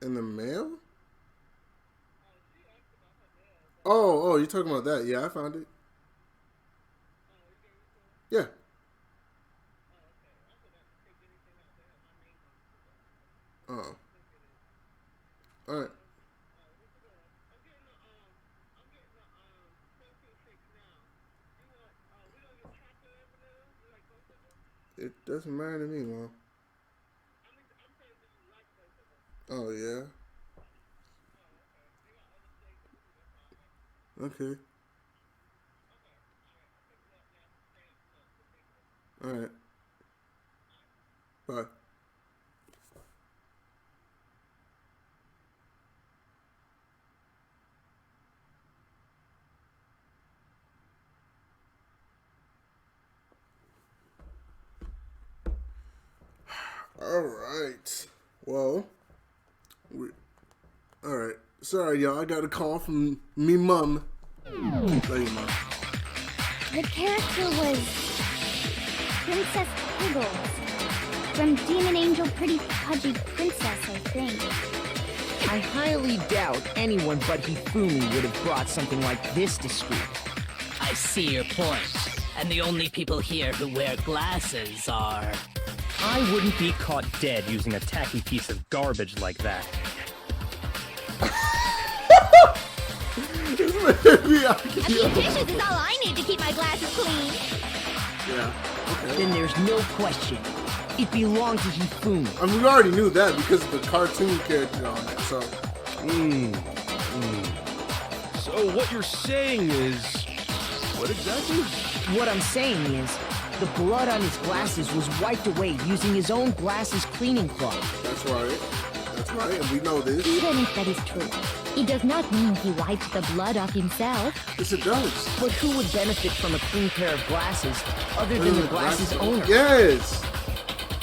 In the mail? Oh, you're talking about that. Yeah, I found it. Yeah. Oh. Alright. It doesn't matter to me, Mom. Oh, yeah? Okay. Alright. Bye. Alright. Well, alright. Sorry, y'all. I got a call from me mum. Love you, Mom.
The character was Princess Piggles from Demon Angel Pretty Pudgy Princess, I think.
I highly doubt anyone but Hifumi would have brought something like this to school.
I see your point. And the only people here who wear glasses are...
I wouldn't be caught dead using a tacky piece of garbage like that.
A few dishes is all I need to keep my glasses clean.
Yeah. Okay.
Then there's no question. It belonged to Hifumi.
I mean, we already knew that because of the cartoon character on it, so...
So what you're saying is... What exactly?
What I'm saying is, the blood on his glasses was wiped away using his own glasses cleaning cloth.
That's right. That's right, and we know this.
Even if that is true, it does not mean he wiped the blood off himself.
Yes, it does.
But who would benefit from a clean pair of glasses other than the glasses owner?
Yes.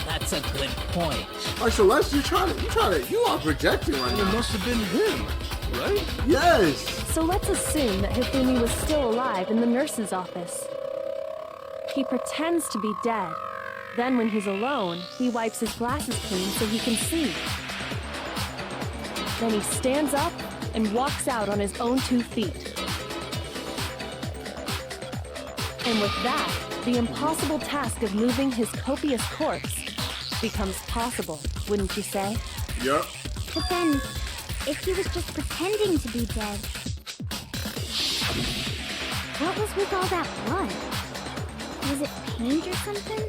That's a good point.
Alright, so Les, you are projecting right
It
now.
must have been him, right?
Yes.
So let's assume that Hifumi was still alive in the nurse's office. He pretends to be dead. Then when he's alone, he wipes his glasses clean so he can see. Then he stands up and walks out on his own 2 feet. And with that, the impossible task of moving his copious corpse becomes possible, wouldn't you say?
Yep.
But then, if he was just pretending to be dead, what was with all that blood? Was it paint or something?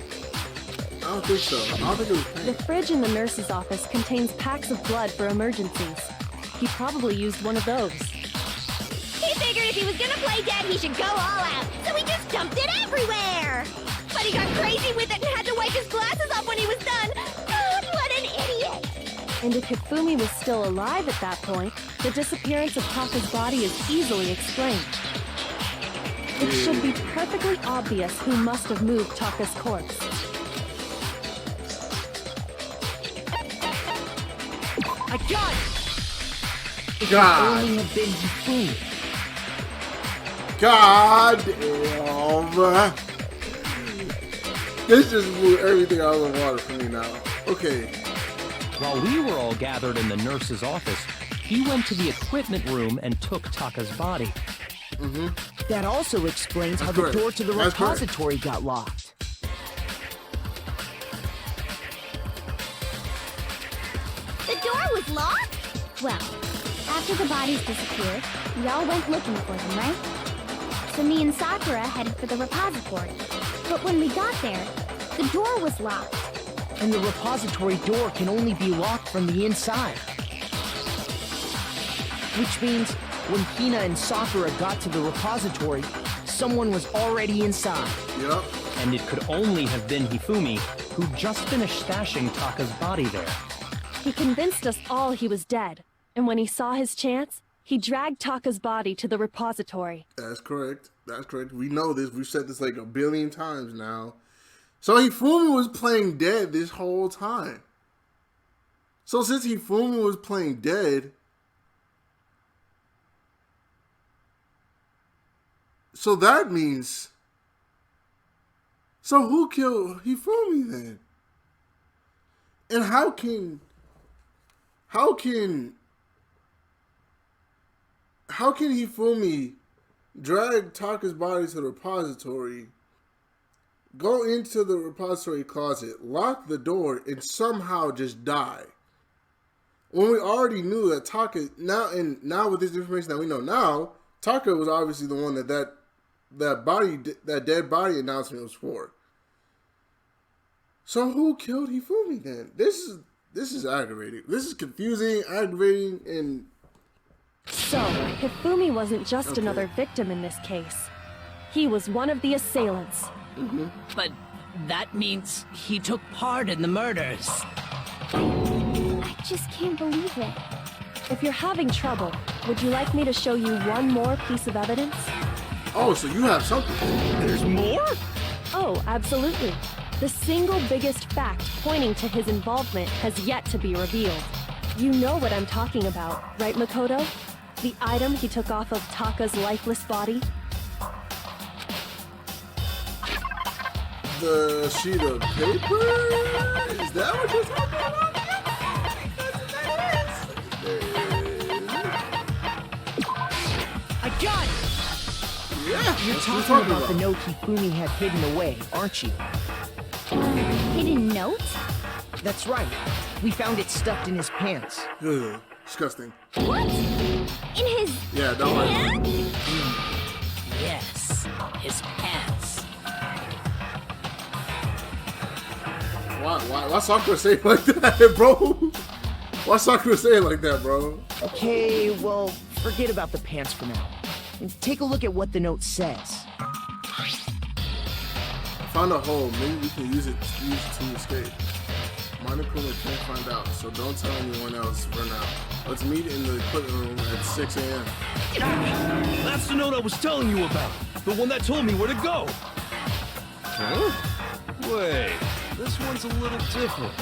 I don't think so. I don't think it was
The
paint.
fridge in the nurse's office contains packs of blood for emergencies. He probably used one of those.
He figured if he was gonna play dead, he should go all out, so he just dumped it everywhere. But he got crazy with it and had to wipe his glasses off when he was done. God, what an idiot!
And if Hifumi was still alive at that point, the disappearance of Taka's body is easily explained. It should be perfectly obvious who must have moved Taka's corpse.
I got it! It
God.
could only have been Hifumi.
God damn. This just blew everything out of the water for me now. Okay.
While we were all gathered in the nurse's office, he went to the equipment room and took Taka's body.
That also explains how the door to the repository got locked.
The door was locked?
Well, after the bodies disappeared, we all went looking for them, right? So me and Sakura headed for the repository. But when we got there, the door was locked.
And the repository door can only be locked from the inside. Which means when Hina and Sakura got to the repository, someone was already inside.
Yep.
And it could only have been Hifumi, who just finished stashing Taka's body there.
He convinced us all he was dead, and when he saw his chance, he dragged Taka's body to the repository.
That's correct. That's correct. We know this. We've said this like a billion times now. So Hifumi was playing dead this whole time. So since Hifumi was playing dead, so that means, so who killed Hifumi then? And how can Hifumi drag Taka's body to the repository, go into the repository closet, lock the door, and somehow just die? When we already knew that Taka, now with this information that we know now, Taka was obviously the one that dead body announcement was for. So who killed Hifumi then? This is aggravating. This is confusing, aggravating, and
So, Hifumi wasn't just another victim in this case. He was one of the assailants.
But that means he took part in the murders.
I just can't believe it.
If you're having trouble, would you like me to show you one more piece of evidence?
oh, so you have something.
There's more?
Oh, absolutely. The single biggest fact pointing to his involvement has yet to be revealed. You know what I'm talking about, right, Makoto? The item he took off of Taka's lifeless body?
The sheet of paper? Is that what you're talking about?
I got it!
Yeah,
You're
that's what we're
talking about the note Hifumi had hidden away, aren't you?
Hidden note?
That's right. We found it stuffed in his pants.
Ugh, disgusting.
What? In his
Yeah, don't like it.
pants?
Yes, his pants.
Why Sakura say it like that, bro? Why Sakura say it like that, bro?
Okay, well, forget about the pants for now. Take a look at what the note says.
I found a hole. Maybe we can use it to escape. Monokuma can't find out, so don't tell anyone else for now. Let's meet in the equipment room at 6 a.m.
That's the note I was telling you about. The one that told me where to go.
Huh?
Wait, this one's a little different.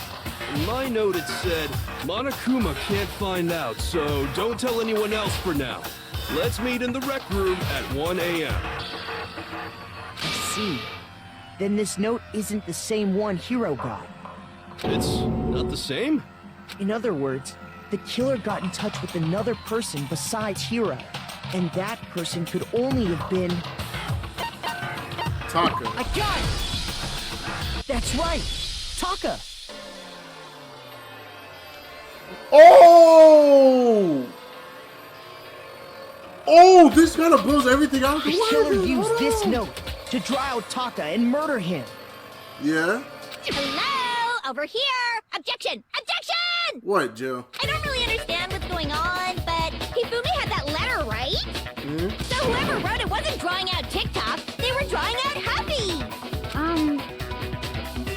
In my note it said, Monokuma can't find out, so don't tell anyone else for now. Let's meet in the rec room at 1 a.m.
I see. Then this note isn't the same one Hiro got.
It's not the same?
In other words, the killer got in touch with another person besides Hiro. And that person could only have been...
Taka.
I got it! That's right! Taka!
Oh! Oh, this kind of blows everything out of the
The
water.
killer used
Hold
this
on.
note to draw out Taka and murder him.
Yeah?
Hello? Over here! Objection! Objection!
What, Jill?
I don't really understand what's going on, but Hifumi had that letter, right? So whoever wrote it wasn't drawing out TikTok, they were drawing out Huffy!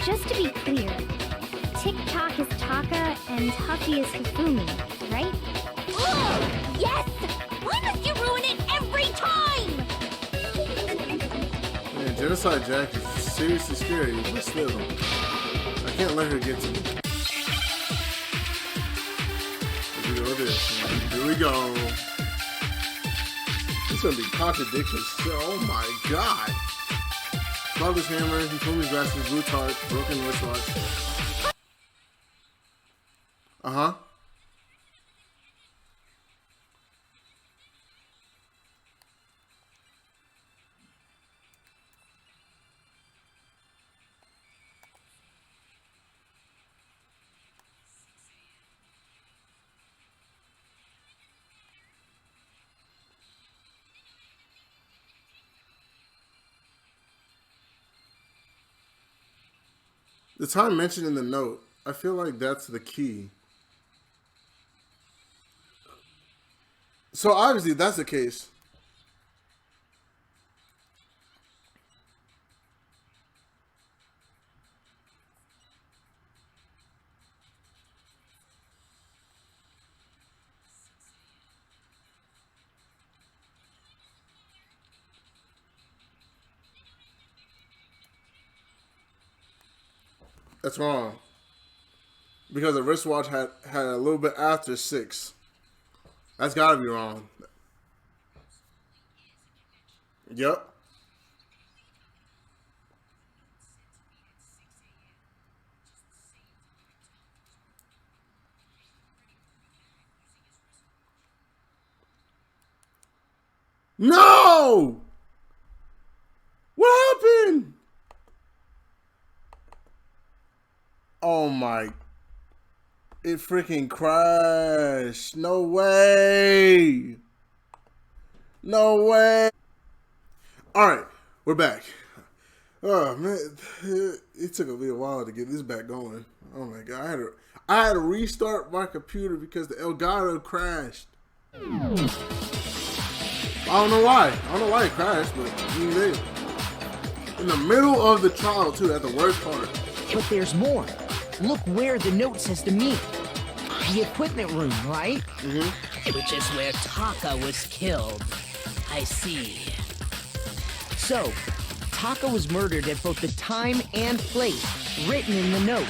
Just to be clear, TikTok is Taka and Huffy is Hifumi, right?
Ugh, yes! Why must you ruin it every time?
Man, Genocide Jack is seriously scary, but still. I can't let her get to me. of this. Here we go. It's gonna be contradictions. Oh my god. Father's hammer, Hifumi's glasses, blue tart, broken wristwatch. Uh-huh. The time mentioned in the note, I feel like that's the key. So obviously that's the case. That's wrong. Because the wristwatch had a little bit after 6. That's gotta be wrong. Yep. No! What happened? Oh my. It freaking crashed. No way. No way. Alright, we're back. Oh man, it took me a while to get this back going. Oh my god, I had to restart my computer because the Elgato crashed. I don't know why. I don't know why it crashed, but you did. In the middle of the trial too, that's the worst part.
But there's more. Look where the note says to meet. The equipment room, right?
Mm-hmm. Which is where Taka was killed. I see.
So, Taka was murdered at both the time and place written in the note.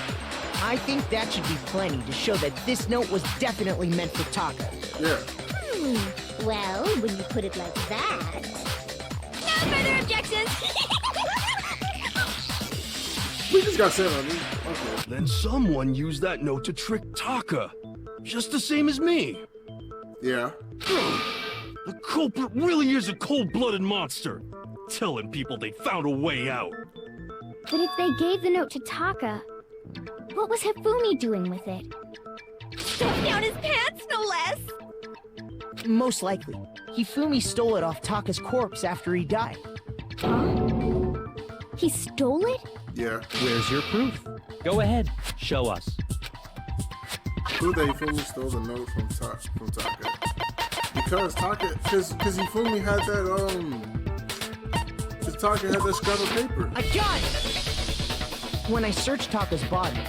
I think that should be plenty to show that this note was definitely meant for Taka.
Yeah.
Well, when you put it like that...
No further objections!
We just got sent on me. Okay.
Then someone used that note to trick Taka. Just the same as me.
Yeah.
The culprit really is a cold-blooded monster. Telling people they found a way out.
But if they gave the note to Taka, what was Hifumi doing with it?
Stuffed down his pants, no less!
Most likely. Hifumi stole it off Taka's corpse after he died.
He stole it?
Yeah.
Where's your proof? Go ahead, show us.
Prove that Hifumi stole the note from Taka. Because Hifumi had that, because Taka had that scrap of paper.
I got it! When I searched Taka's body,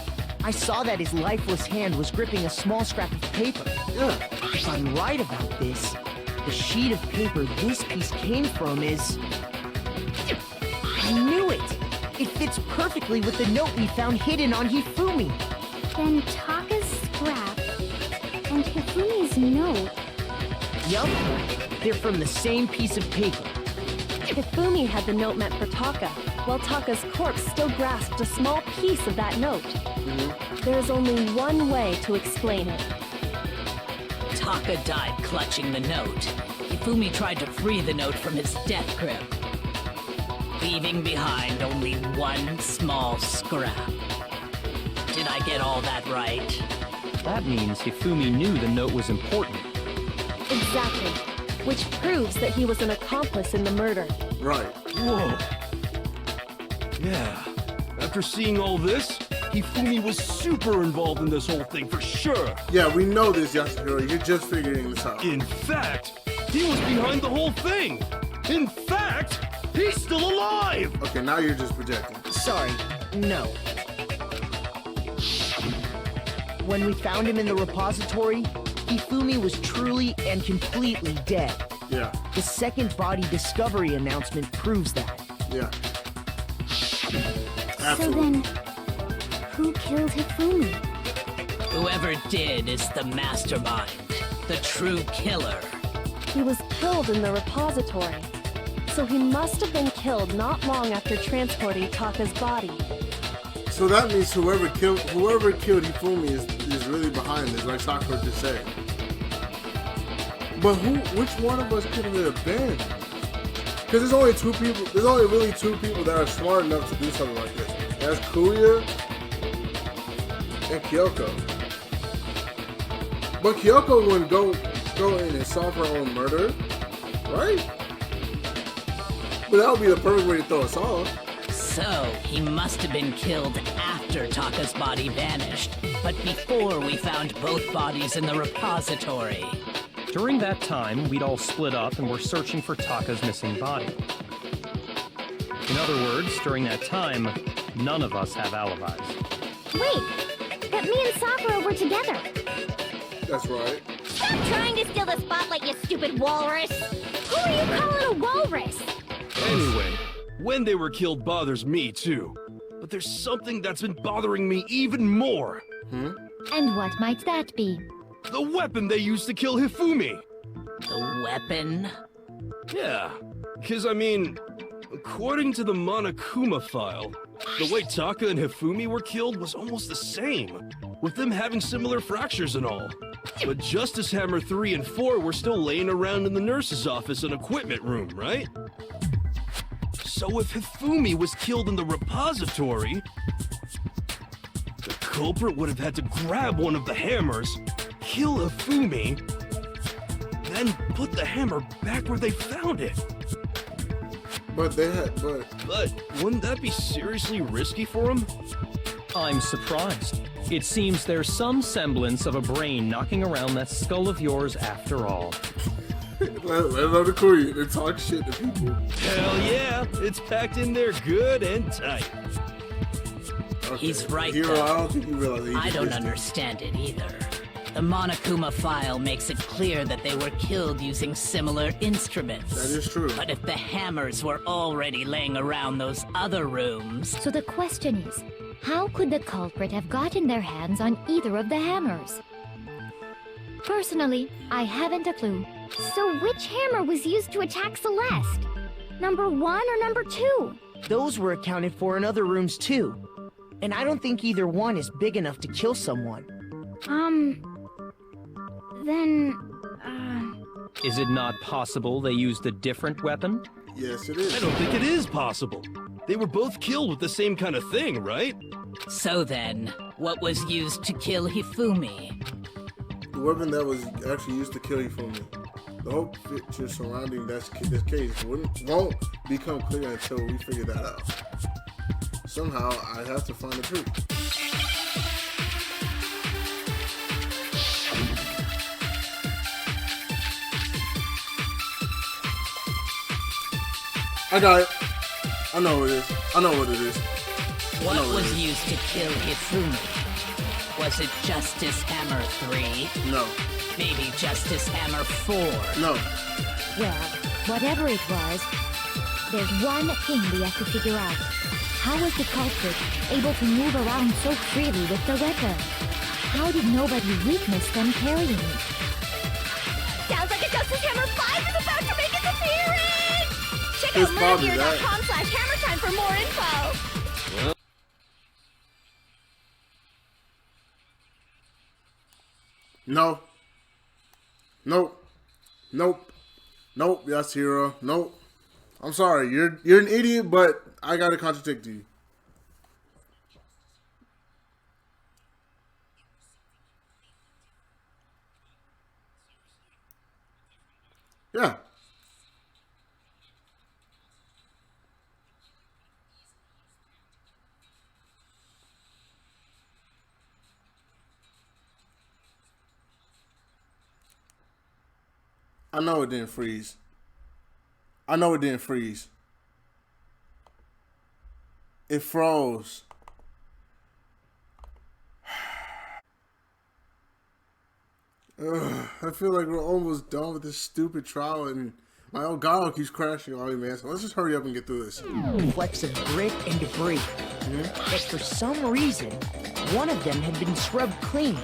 I saw that his lifeless hand was gripping a small scrap of paper.
Yeah.
If I'm right about this, the sheet of paper this piece came from is... I knew it! It fits perfectly with the note we found hidden on Hifumi.
Then Taka's scrap and Hifumi's note...
Yup, they're from the same piece of paper.
Hifumi had the note meant for Taka, while Taka's corpse still grasped a small piece of that note. There's only one way to explain it.
Taka died clutching the note. Hifumi tried to free the note from his death grip, leaving behind only one small scrap. Did I get all that right?
That means Hifumi knew the note was important.
Exactly. Which proves that he was an accomplice in the murder.
Right.
Whoa. Yeah. After seeing all this, Hifumi was super involved in this whole thing for sure.
Yeah, we know this, Yasuhiro. You're just figuring this out.
In fact, he was behind the whole thing. In fact, he's still alive.
Okay, now you're just projecting.
Sorry, no. When we found him in the repository, Hifumi was truly and completely dead.
Yeah.
The second body discovery announcement proves that.
Yeah.
So
Absolutely.
then, who killed Hifumi?
Whoever did is the mastermind. the true killer.
He was killed in the repository. So he must have been killed not long after transporting Taka's body.
So that means whoever killed Hifumi is really behind this, like Sakura just said. But which one of us could it have been? Because there's only really two people that are smart enough to do something like this. That's Kuya and Kyoko. But Kyoko wouldn't go in and solve her own murder, right? But that would be the perfect way to throw us off.
So, he must have been killed after Taka's body vanished, but before we found both bodies in the repository.
During that time, we'd all split up and were searching for Taka's missing body. In other words, during that time, none of us have alibis.
Wait, but me and Sakura were together.
That's right.
Stop trying to steal the spotlight, you stupid walrus!
Who are you calling a walrus?
Anyway, when they were killed bothers me too. But there's something that's been bothering me even more.
And what might that be?
The weapon they used to kill Hifumi.
The weapon?
Yeah, because I mean, according to the Monokuma file, the way Taka and Hifumi were killed was almost the same, with them having similar fractures and all. But Justice Hammer 3 and 4 were still laying around in the nurse's office and equipment room, right? So if Hifumi was killed in the repository, the culprit would have had to grab one of the hammers, kill Hifumi, then put the hammer back where they found it.
But
wouldn't that be seriously risky for him?
I'm surprised. It seems there's some semblance of a brain knocking around that skull of yours after all.
let alone the Korean and talk shit to people.
Hell yeah, it's packed in there good and tight.
Okay.
He's right,
Hero,
though.
I don't think you realize
I don't understand it either. The Monokuma file makes it clear that they were killed using similar instruments.
That is true.
But if the hammers were already laying around those other rooms...
So the question is, how could the culprit have gotten their hands on either of the hammers? Personally, I haven't a clue.
So which hammer was used to attack Celeste? Number 1 or number 2?
Those were accounted for in other rooms too. And I don't think either one is big enough to kill someone.
Is it not possible they used a different weapon?
Yes, it is.
I don't think it is possible. They were both killed with the same kind of thing, right?
So then, what was used to kill Hifumi?
The weapon that was actually used to kill Hifumi. The whole picture surrounding this case won't become clear until we figure that out. Somehow, I have to find the truth. I got it. I know what it is.
What was used to kill Hifumi? Was it Justice Hammer 3?
No.
Maybe Justice Hammer 4?
No.
Well, whatever it was, there's one thing we have to figure out. How was the culprit able to move around so freely with the weapon? How did nobody witness them carrying it?
Sounds like a Justice Hammer 5 is about to make its appearance! Check
It's
out
probably
murdergear.com/hammertime for more info!
No. Nope. Yes, Hero. Nope. I'm sorry. You're an idiot, but I gotta contradict you. Yeah. I know it didn't freeze. It froze. I feel like we're almost done with this stupid trial and my old Garo keeps crashing on me, man. So let's just hurry up and get through this.
Flecks of grit and debris. But for some reason, one of them had been scrubbed clean.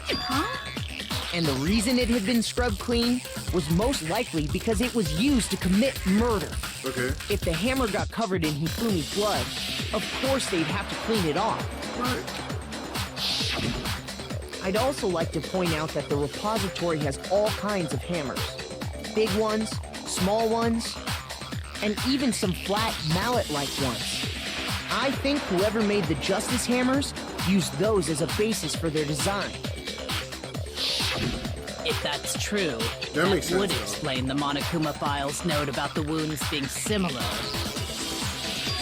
Huh?
And the reason it had been scrubbed clean was most likely because it was used to commit murder.
Okay.
If the hammer got covered in Hifumi's blood, of course they'd have to clean it off.
Right.
I'd also like to point out that the repository has all kinds of hammers. Big ones, small ones, and even some flat mallet-like ones. I think whoever made the Justice hammers used those as a basis for their design.
If that's true,
That makes sense,
would
though.
explain the Monokuma file's note about the wounds being similar.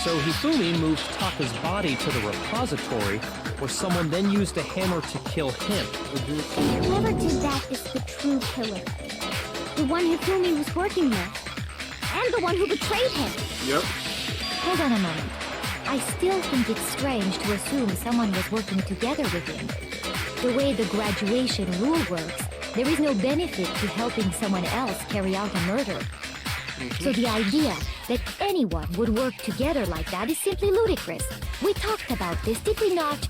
So Hifumi moved Taka's body to the repository, where someone then used a hammer to kill him.
And whoever did that is the true killer. The one Hifumi was working with. And the one who betrayed him.
Yep.
Hold on a moment. I still think it's strange to assume someone was working together with him. The way the graduation rule works, there is no benefit to helping someone else carry out a murder. So the idea that anyone would work together like that is simply ludicrous. We talked about this, did we not?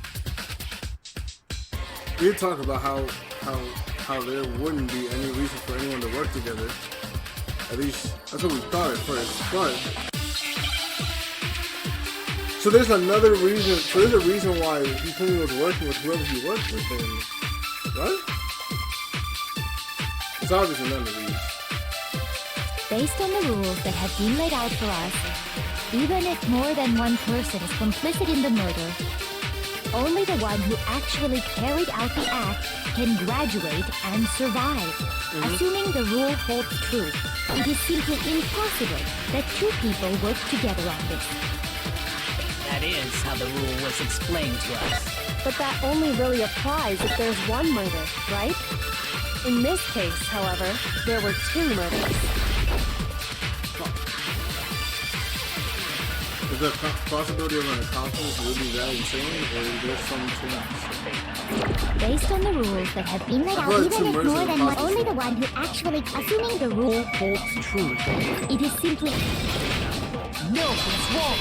We did talk about how there wouldn't be any reason for anyone to work together. At least that's what we thought at first. But so there's another reason. So there's a reason why Hifumi was working with whoever he worked with, then, right? It's obviously none of these.
Based on the rules that have been laid out for us, even if more than one person is complicit in the murder, only the one who actually carried out the act can graduate and survive. Assuming the rule holds true, it is simply impossible that two people work together on this.
That is how the rule was explained to us.
But that only really applies if there's one murder, right? In this case, however, there were two murders.
Is the possibility of an accomplice really that insane, or is there some chance?
Based on the rules that have been laid out,
heard
even
two
if
murders
more
are
than one,
possible.
only the one who actually, assuming the rule holds true, it is simply...
No, it's wrong.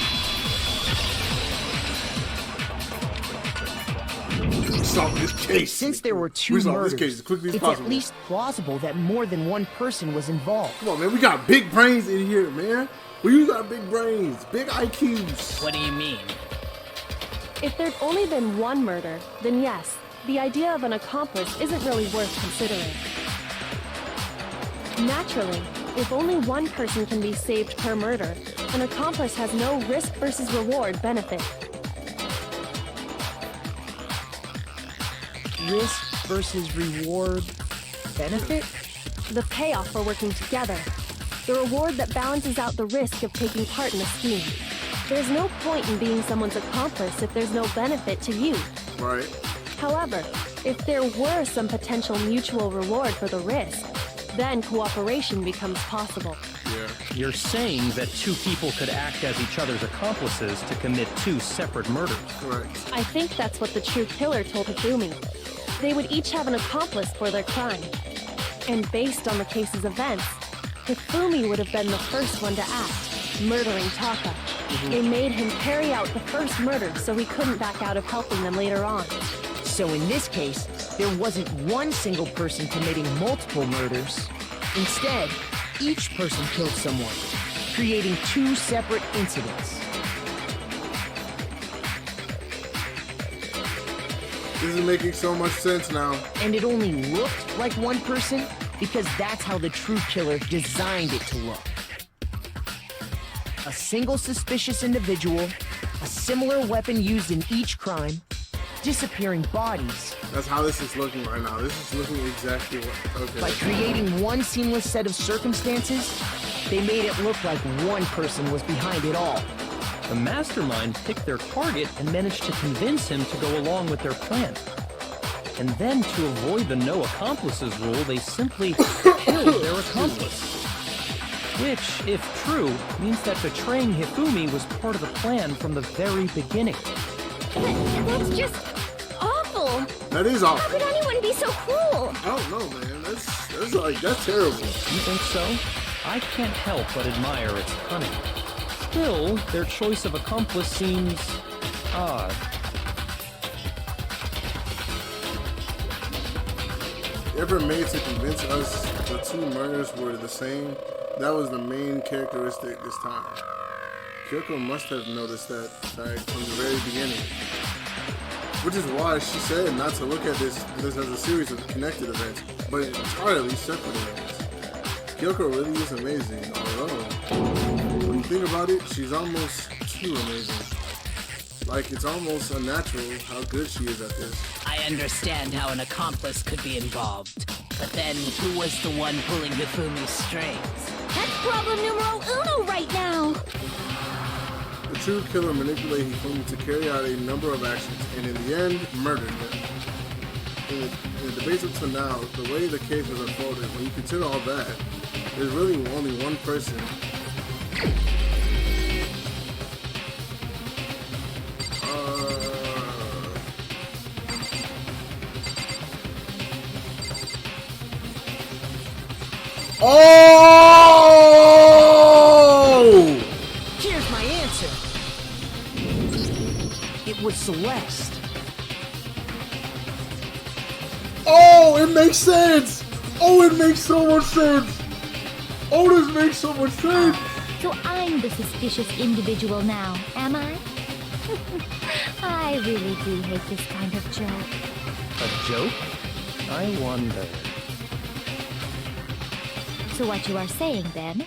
We solved this case.
Since there were two
We solved
murders,
this case as quickly as
it's
possible.
at least plausible that more than one person was involved.
Come on, man. We got big brains in here, man. We use our big brains, big IQs.
What do you mean?
If there'd only been one murder, then yes, the idea of an accomplice isn't really worth considering. Naturally, if only one person can be saved per murder, an accomplice has no risk versus reward benefit.
Risk versus reward benefit?
The payoff for working together. The reward that balances out the risk of taking part in a scheme. There's no point in being someone's accomplice if there's no benefit to you.
Right.
However, if there were some potential mutual reward for the risk, then cooperation becomes possible.
Yeah.
You're saying that two people could act as each other's accomplices to commit two separate murders.
Correct.
I think that's what the true killer told Hifumi. They would each have an accomplice for their crime. And based on the case's events, Hifumi would have been the first one to act, murdering Taka. They made him carry out the first murder so he couldn't back out of helping them later on.
So in this case, there wasn't one single person committing multiple murders. Instead, each person killed someone, creating two separate incidents.
This is making so much sense now.
And it only looked like one person because that's how the true killer designed it to look. A single suspicious individual, a similar weapon used in each crime, disappearing bodies.
That's how this is looking right now. This is looking exactly what. Okay.
By creating one seamless set of circumstances, they made it look like one person was behind it all.
The mastermind picked their target and managed to convince him to go along with their plan. And then, to avoid the no accomplices rule, they simply killed their accomplice. Which, if true, means that betraying Hifumi was part of the plan from the very beginning.
That's just awful.
That is
How
awful.
could anyone be so cruel?
I don't know, man. That's terrible.
You think so? I can't help but admire its cunning. Still, their choice of accomplice seems odd.
ever made to convince us the two murders were the same, that was the main characteristic this time. Kyoko must have noticed that fact from the very beginning. Which is why she said not to look at this as a series of connected events, but entirely separate events. Kyoko really is amazing, although, when you think about it, she's almost too amazing. Like, it's almost unnatural how good she is at this.
I understand how an accomplice could be involved, but then who was the one pulling Hifumi's strings?
That's problem numero uno right now.
The true killer manipulated Hifumi to carry out a number of actions, and in the end, murdered him. In the debates up to now, the way the case was unfolded, when you consider all that, there's really only one person. Oh!
Here's my answer. It was Celeste.
Oh, it makes sense! Oh, it makes so much sense! Oh, this makes so much sense!
So I'm the suspicious individual now, am I? I really do hate this kind of joke.
A joke? I wonder.
So what you are saying, then,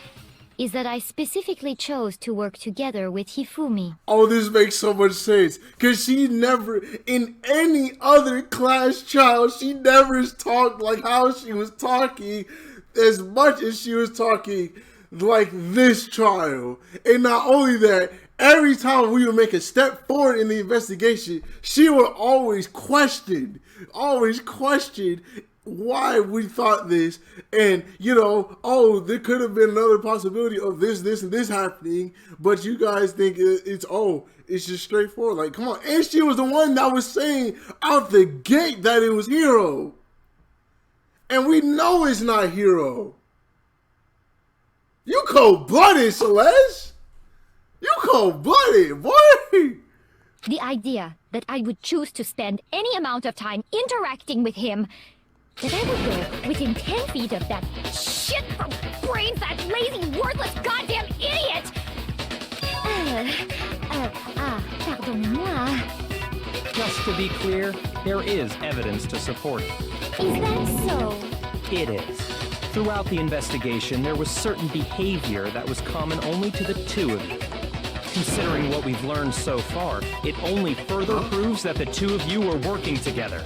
is that I specifically chose to work together with Hifumi.
Oh, this makes so much sense. Because she never, in any other class child, she never talked like how she was talking as much as she was talking like this trial. And not only that, every time we would make a step forward in the investigation, she would always question why we thought this, and you know, oh, there could have been another possibility of this and this happening, but you guys think it's just straightforward. Like, come on. And she was the one that was saying out the gate that it was Hero, and we know it's not Hero. You cold-blooded, Celeste. You cold-blooded, boy.
The idea that I would choose to spend any amount of time interacting with him, that I would go within 10 feet of that shit from brains, that lazy, worthless, goddamn idiot! Pardonnez-moi.
Just to be clear, there is evidence to support it.
Is that so?
It is. Throughout the investigation, there was certain behavior that was common only to the two of you. Considering what we've learned so far, it only further proves that the two of you were working together.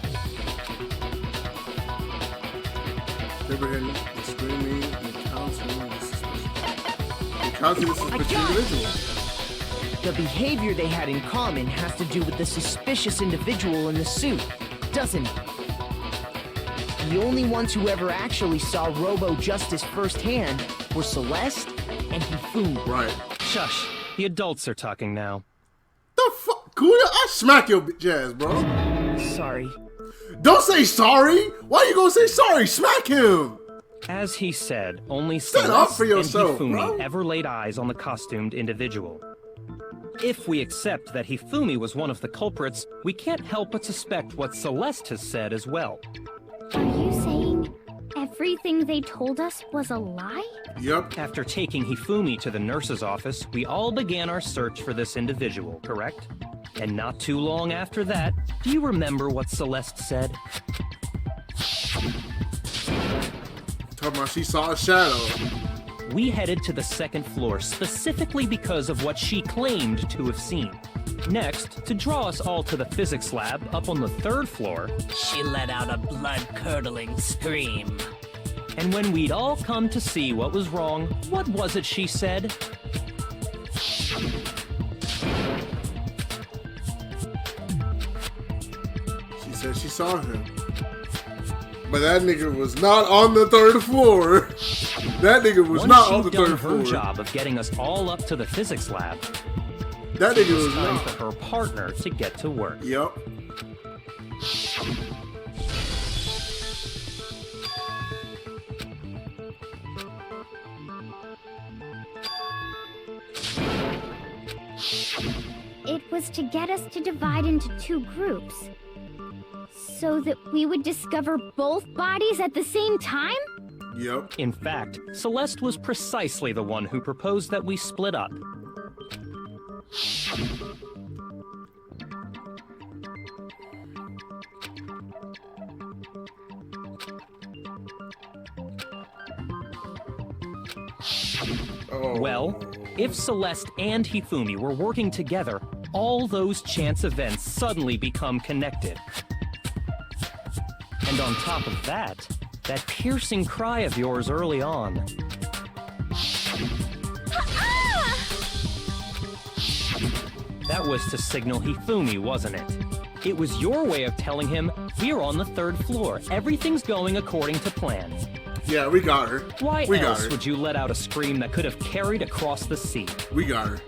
The screaming, the counting, the suspicion. The counting the suspicious individual.
The behavior they had in common has to do with the suspicious individual in the suit, doesn't it? The only ones who ever actually saw Robo-Justice firsthand were Celeste and Hifumi.
Right.
Shush. The adults are talking now.
The fuck? Kuya, I smack your bitch ass, bro.
Sorry.
Don't say sorry. Why you gonna say sorry? Smack him.
As he said, only
Stand up
Celeste
for yourself,
and Hifumi
bro.
ever laid eyes on the costumed individual. If we accept that Hifumi was one of the culprits, we can't help but suspect what Celeste has said as well.
Are you saying everything they told us was a lie?
Yep.
After taking Hifumi to the nurse's office, we all began our search for this individual, correct? And not too long after that, do you remember what Celeste said?
Talking about she saw a shadow.
We headed to the second floor specifically because of what she claimed to have seen. Next, to draw us all to the physics lab up on the third floor,
She let out a blood-curdling scream.
and when we'd all come to see what was wrong, what was it she said?
She said she saw him. But that nigga was not on the third floor. That nigga was
Once
not on
she'd
the
done
third
her
floor.
job of getting us all up to the physics lab,
That
it
nigga
was
was
time
not.
for her partner to get to work.
Yep.
It was to get us to divide into two groups. So that we would discover both bodies at the same time?
Yep.
In fact, Celeste was precisely the one who proposed that we split up.
Oh.
Well, if Celeste and Hifumi were working together, all those chance events suddenly become connected. And on top of that, that piercing cry of yours early on. That was to signal Hifumi, wasn't it? It was your way of telling him, we're on the 3rd floor. Everything's going according to plan.
Yeah, we got her.
Why
we got
else
her.
would you let out a scream that could have carried across the sea?
We got her.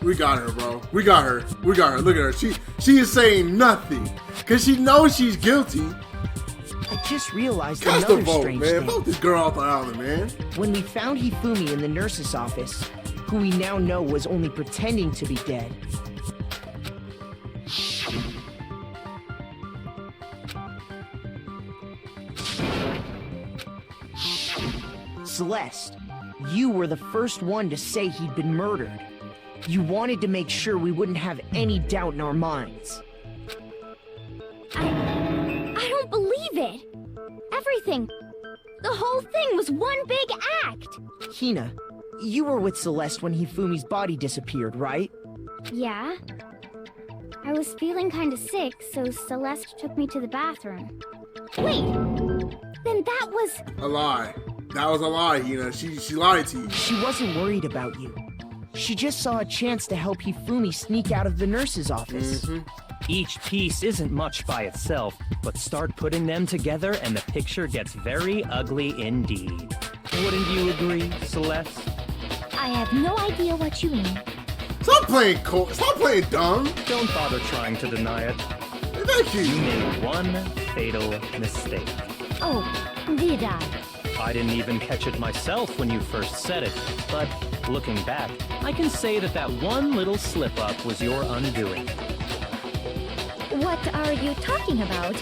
We got her, bro. We got her. We got her. Look at her. She is saying nothing because she knows she's guilty.
I just realized
Cast the
another
vote,
strange
man.
thing.
Vote this girl off the island, man.
When we found Hifumi in the nurse's office, who we now know was only pretending to be dead, Celeste, you were the first one to say he'd been murdered. You wanted to make sure we wouldn't have any doubt in our minds.
I don't believe it. Everything, the whole thing was one big act.
Hina, you were with Celeste when Hifumi's body disappeared, right?
Yeah. I was feeling kind of sick, so Celeste took me to the bathroom. Wait, then that was...
A lie. That was a lie, you know. She lied to you.
She wasn't worried about you. She just saw a chance to help Hifumi sneak out of the nurse's office.
Each piece isn't much by itself, but start putting them together and the picture gets very ugly indeed. Wouldn't you agree, Celeste?
I have no idea what you mean.
Stop playing cold. Stop playing dumb.
Don't bother trying to deny it.
Thank
You
you.
made one fatal mistake.
Oh, did I?
I didn't even catch it myself when you first said it, but looking back, I can say that that one little slip-up was your undoing.
What are you talking about?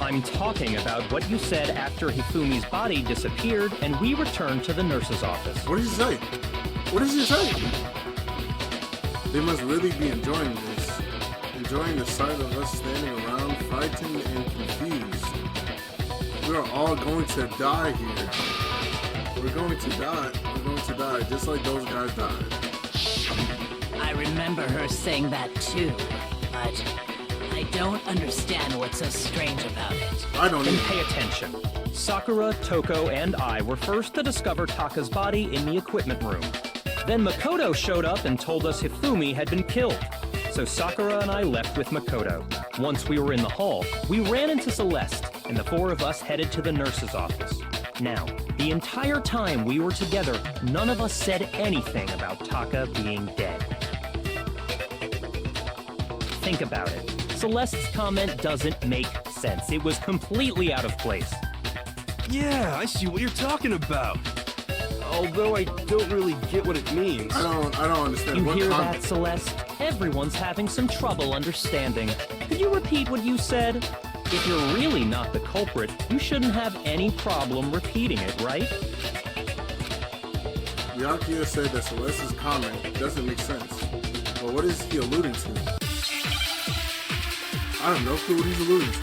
I'm talking about what you said after Hifumi's body disappeared and we returned to the nurse's office.
What did he say? What did he say? They must really be enjoying this. Enjoying the sight of us standing around, frightened and confused. We are all going to die here. We're going to die. We're going to die just like those guys died.
I remember her saying that too, but I don't understand what's so strange about it.
I don't
Then
even.
pay attention. Sakura, Toko, and I were first to discover Taka's body in the equipment room. Then Makoto showed up and told us Hifumi had been killed. So Sakura and I left with Makoto. Once we were in the hall, we ran into Celeste, and the 4 of us headed to the nurse's office. Now, the entire time we were together, none of us said anything about Taka being dead. Think about it. Celeste's comment doesn't make sense. It was completely out of place.
Yeah, I see what you're talking about. Although I don't really get what it means.
I don't understand.
You
What
hear
con-
that, Celeste? Everyone's having some trouble understanding. Could you repeat what you said? If you're really not the culprit, you shouldn't have any problem repeating it, right?
Yakuya said that Celeste's comment doesn't make sense. But what is he alluding to? I have no clue what he's alluding to.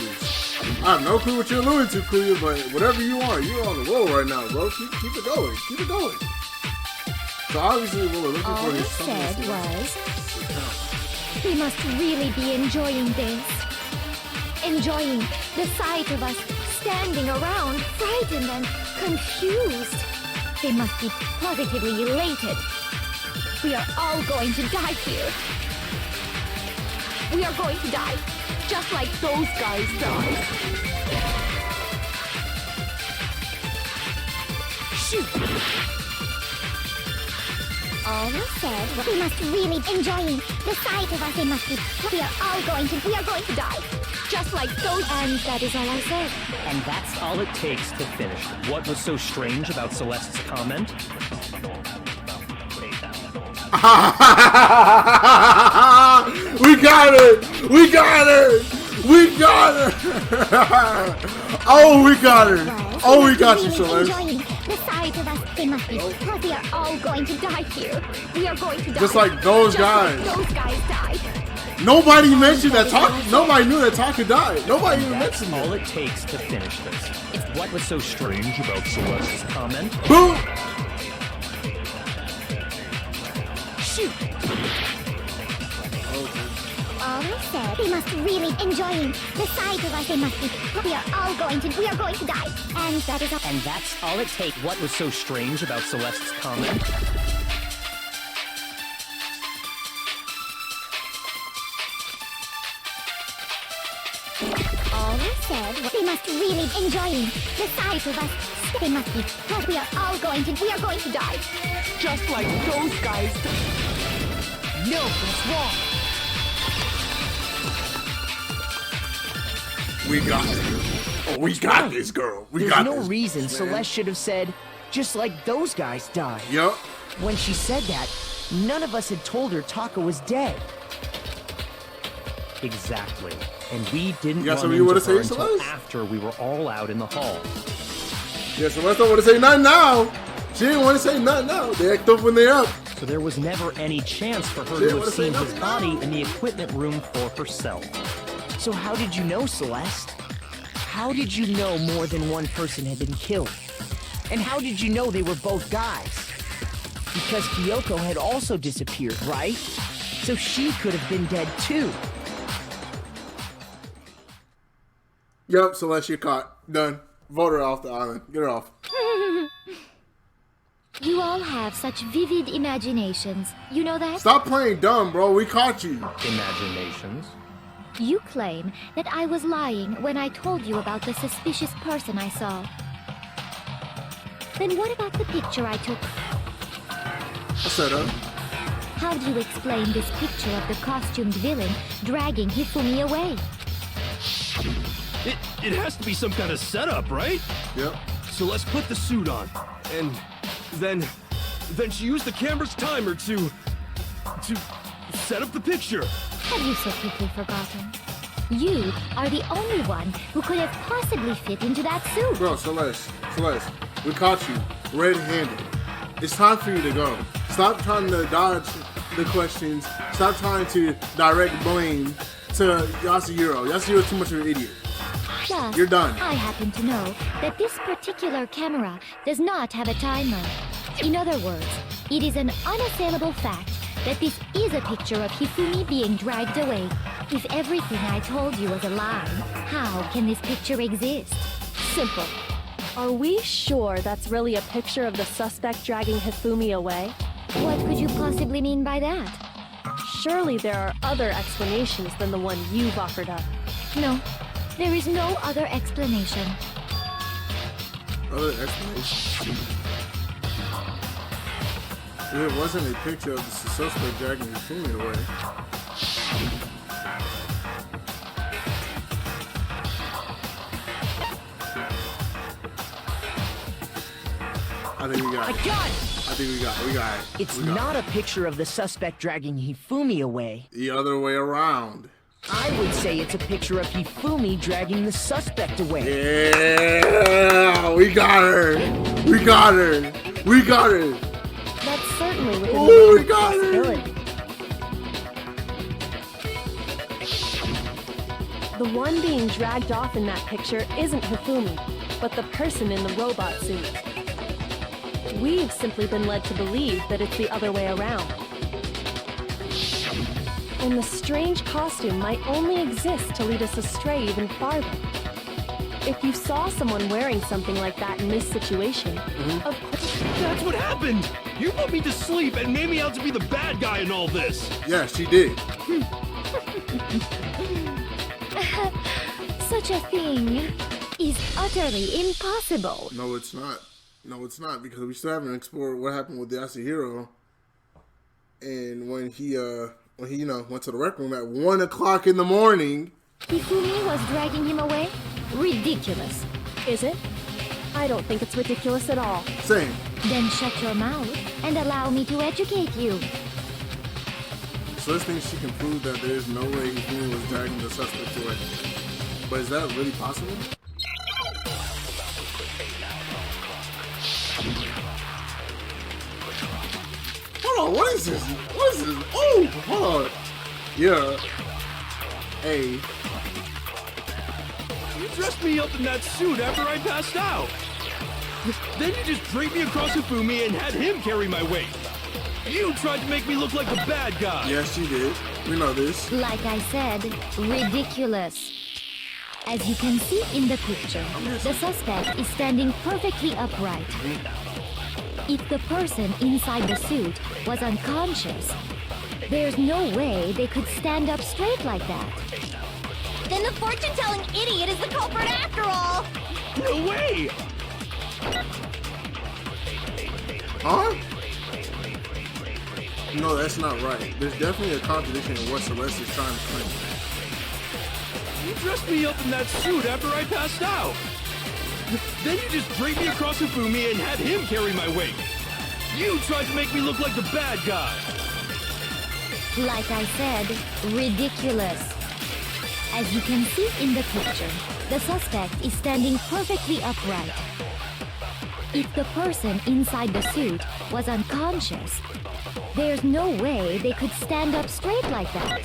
I have no clue what you're alluding to, Kuya, but whatever you are, you're on the roll right now, bro. Keep it going. Keep it going. So obviously what we're looking
All
for
he
is
said
something.
was, we must really be enjoying this. Enjoying the sight of us standing around, frightened and confused. They must be positively elated. We are all going to die here. We are going to die, just like those guys died. Shoot!
All he said was, we must really be enjoying the sight of us. They must be. We are going to die.
Just like those, and that is all I said.
And that's all it takes to finish. What was so strange about Celeste's comment?
We got it! We got it! We got her! Oh, we got her! Oh, we got you, Celeste.
Enjoying the sight of us. They must be. Because we are all going to die here. We are going to die.
Just like those
Just
guys.
Like those guys died.
Nobody mentioned that Taka. Nobody knew that Taka died. Nobody even mentioned
All
that.
it takes to finish this. It's what was so strange about Celeste's comment.
Boom!
Shoot!
All they said, they must really enjoying the sight of us. They must be. We are going to die. And that is all.
And that's all it takes. What was so strange about Celeste's comment?
All they said was they must really enjoying the sight of us. They must be. Because we are going to die.
Just like those guys. No, what's wrong?
We got her. Oh, we got this girl. We
There's
got
no
this.
reason
man.
Celeste should have said, just like those guys died.
Yup.
When she said that, none of us had told her Taka was dead.
Exactly. And we didn't
You got
run
something you
into
wanna say,
her until
Celeste?
after we were all out in the hall.
Yeah, Celeste don't want to say nothing now. She didn't want to say nothing now. They act up when they up.
So there was never any chance for her
She
to
wanna
have
say
seen his
nothing
body
now.
in the equipment room for herself.
So how did you know, Celeste? How did you know more than one person had been killed? And how did you know they were both guys? Because Kyoko had also disappeared, right? So she could have been dead too.
Yup, Celeste, you're caught. Done. Vote her off the island. Get her off.
You all have such vivid imaginations. You know that?
Stop playing dumb, bro. We caught you.
Imaginations.
You claim that I was lying when I told you about the suspicious person I saw. Then what about the picture I took?
I set up.
How do you explain this picture of the costumed villain dragging Hifumi away?
It has to be some kind of setup, right?
Yep.
So let's put the suit on. And then she used the camera's timer to set up the picture.
Have you so quickly forgotten? You are the only one who could have possibly fit into that suit.
Bro, Celeste, we caught you red-handed. It's time for you to go. Stop trying to dodge the questions. Stop trying to direct blame to Yasuhiro. Yasuhiro's too much of an idiot.
Plus,
You're done.
I happen to know that this particular camera does not have a timer. In other words, it is an unassailable fact that this is a picture of Hifumi being dragged away. If everything I told you was a lie, how can this picture exist?
Simple. Are we sure that's really a picture of the suspect dragging Hifumi away?
What could you possibly mean by that?
Surely there are other explanations than the one you've offered up.
No, there is no other explanation.
Other explanation. It wasn't a picture of the suspect dragging Hifumi away. I think we got it. I think we got it.
It's
We got
not
it.
a picture of the suspect dragging Hifumi away.
The other way around.
I would say it's a picture of Hifumi dragging the suspect away.
Yeah, we got her. We got her. We got her.
That's certainly within
Ooh,
the
we
realm of
got her.
possibility. The one being dragged off in that picture isn't Hifumi, but the person in the robot suit. We've simply been led to believe that it's the other way around. And the strange costume might only exist to lead us astray even farther. If you saw someone wearing something like that in this situation, of course...
That's what happened! You put me to sleep and made me out to be the bad guy in all this!
Yeah, she did.
Such a thing is utterly impossible.
No, it's not. No, it's not, because we still haven't explored what happened with Yasuhiro. And when he went to the rec room at 1 o'clock in the morning.
Hifumi was dragging him away? Ridiculous.
Is it? I don't think it's ridiculous at all.
Same.
Then shut your mouth and allow me to educate you.
So this thinks she can prove that there is no way Hifumi was dragging the suspect away. But is that really possible? Hold on, what is this? What is this? Oh, hold on. Yeah. Hey.
You dressed me up in that suit after I passed out. Then you just draped me across Hifumi and had him carry my weight. You tried to make me look like the bad guy.
Yes, she did. We know this.
Like I said, ridiculous. As you can see in the picture, the suspect is standing perfectly upright. If the person inside the suit was unconscious, there's no way they could stand up straight like that.
Then the fortune-telling idiot is the culprit after all!
No way!
Huh? No, that's not right. There's definitely a contradiction in what Celeste is trying to claim.
You dressed me up in that suit after I passed out. Then you just draped me across Hifumi and had him carry my weight. You tried to make me look like the bad guy.
Like I said, ridiculous. As you can see in the picture, the suspect is standing perfectly upright. If the person inside the suit was unconscious, there's no way they could stand up straight like that.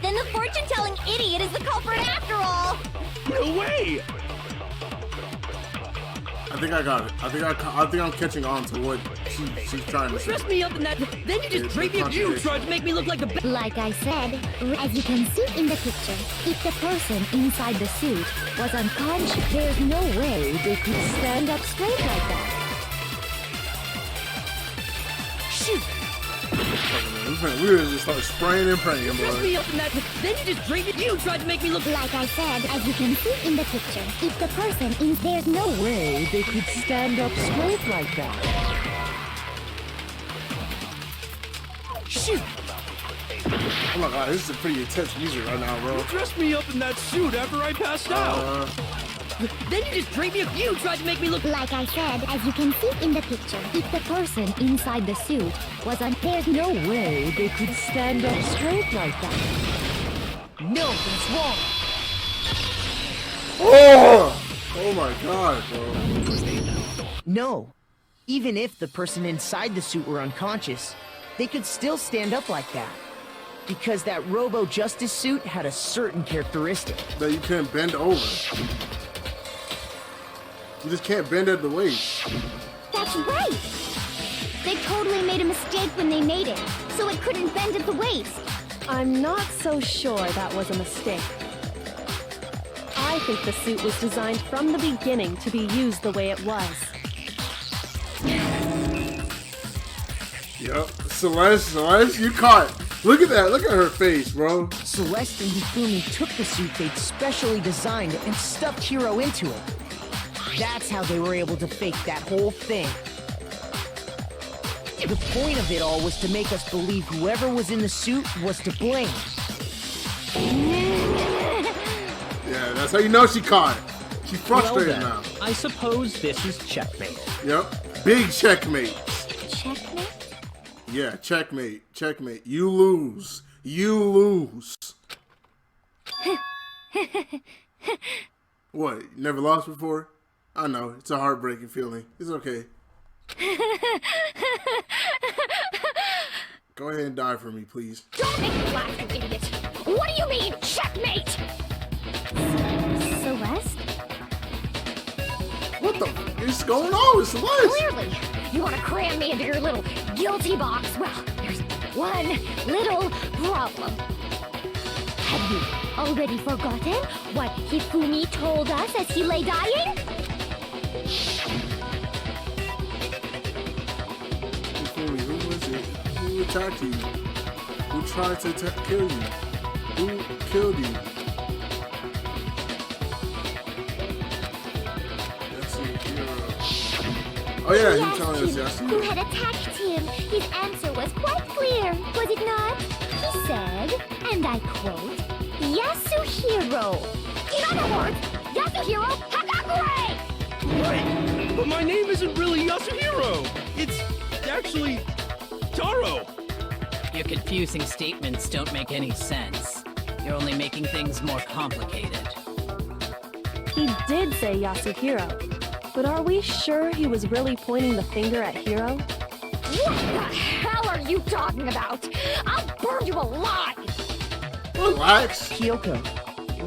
Then the fortune-telling idiot is the culprit after all!
No way!
I think I got it. I think I'm catching on to what she's trying to say.
Dress me up in that. Then you just draped me up. You tried to make me look like the.
Like I said, as you can see in the picture, if the person inside the suit was unconscious, there's no way they could stand up straight like that.
Shoot!
We were just start spraying and praying,
Dress
boy.
me up in that. Then you just draped me. You tried to make me look.
Like I said, as you can see in the picture, if the person in there's no way they could stand up straight like that.
Shoot!
Oh my god, this is pretty intense music right now, bro.
You dressed me up in that suit after I passed out.
Then you just draped me up. You tried to make me look.
Like I said, as you can see in the picture, if the person inside the suit was there's no way they could stand up straight like that.
Nothing's wrong.
Oh! Oh my god, bro.
No. Even if the person inside the suit were unconscious, they could still stand up like that. Because that Robo-Justice suit had a certain characteristic.
That you can't bend over. You just can't bend at the waist.
That's right! They totally made a mistake when they made it, so it couldn't bend at the waist.
I'm not so sure that was a mistake. I think the suit was designed from the beginning to be used the way it was.
Yep. Celeste, you caught. Look at that. Look at her face, bro.
Celeste and Hifumi took the suit they'd specially designed and stuffed Hiro into it. That's how they were able to fake that whole thing. The point of it all was to make us believe whoever was in the suit was to blame.
Yeah, that's how you know she caught. She's frustrated now.
I suppose this is checkmate.
Yep. Big checkmate.
Checkmate?
Yeah, checkmate. Checkmate. You lose. You lose. What? You never lost before? I know. It's a heartbreaking feeling. It's okay. Go ahead and die for me, please.
Don't make me laugh, you idiot! What do you mean, checkmate? Celeste?
What the f is going on with Celeste?
Clearly, you want to cram me into your little guilty box. Well, there's one little problem. Have you already forgotten what Hifumi told us as he lay dying?
Hifumi, who was it? Who attacked you? Who tried to kill you? Who killed you? Oh yeah, him telling us yes.
Who had attacked him. His answer was quite clear, was it not? He said, and I quote, Yasuhiro. In other words, Yasuhiro Hagakure!
Right, but my name isn't really Yasuhiro. It's actually Taro.
Your confusing statements don't make any sense. You're only making things more complicated.
He did say Yasuhiro, but are we sure he was really pointing the finger at Hiro?
What the hell are you talking about? I'll burn you alive!
Relax.
Kyoko,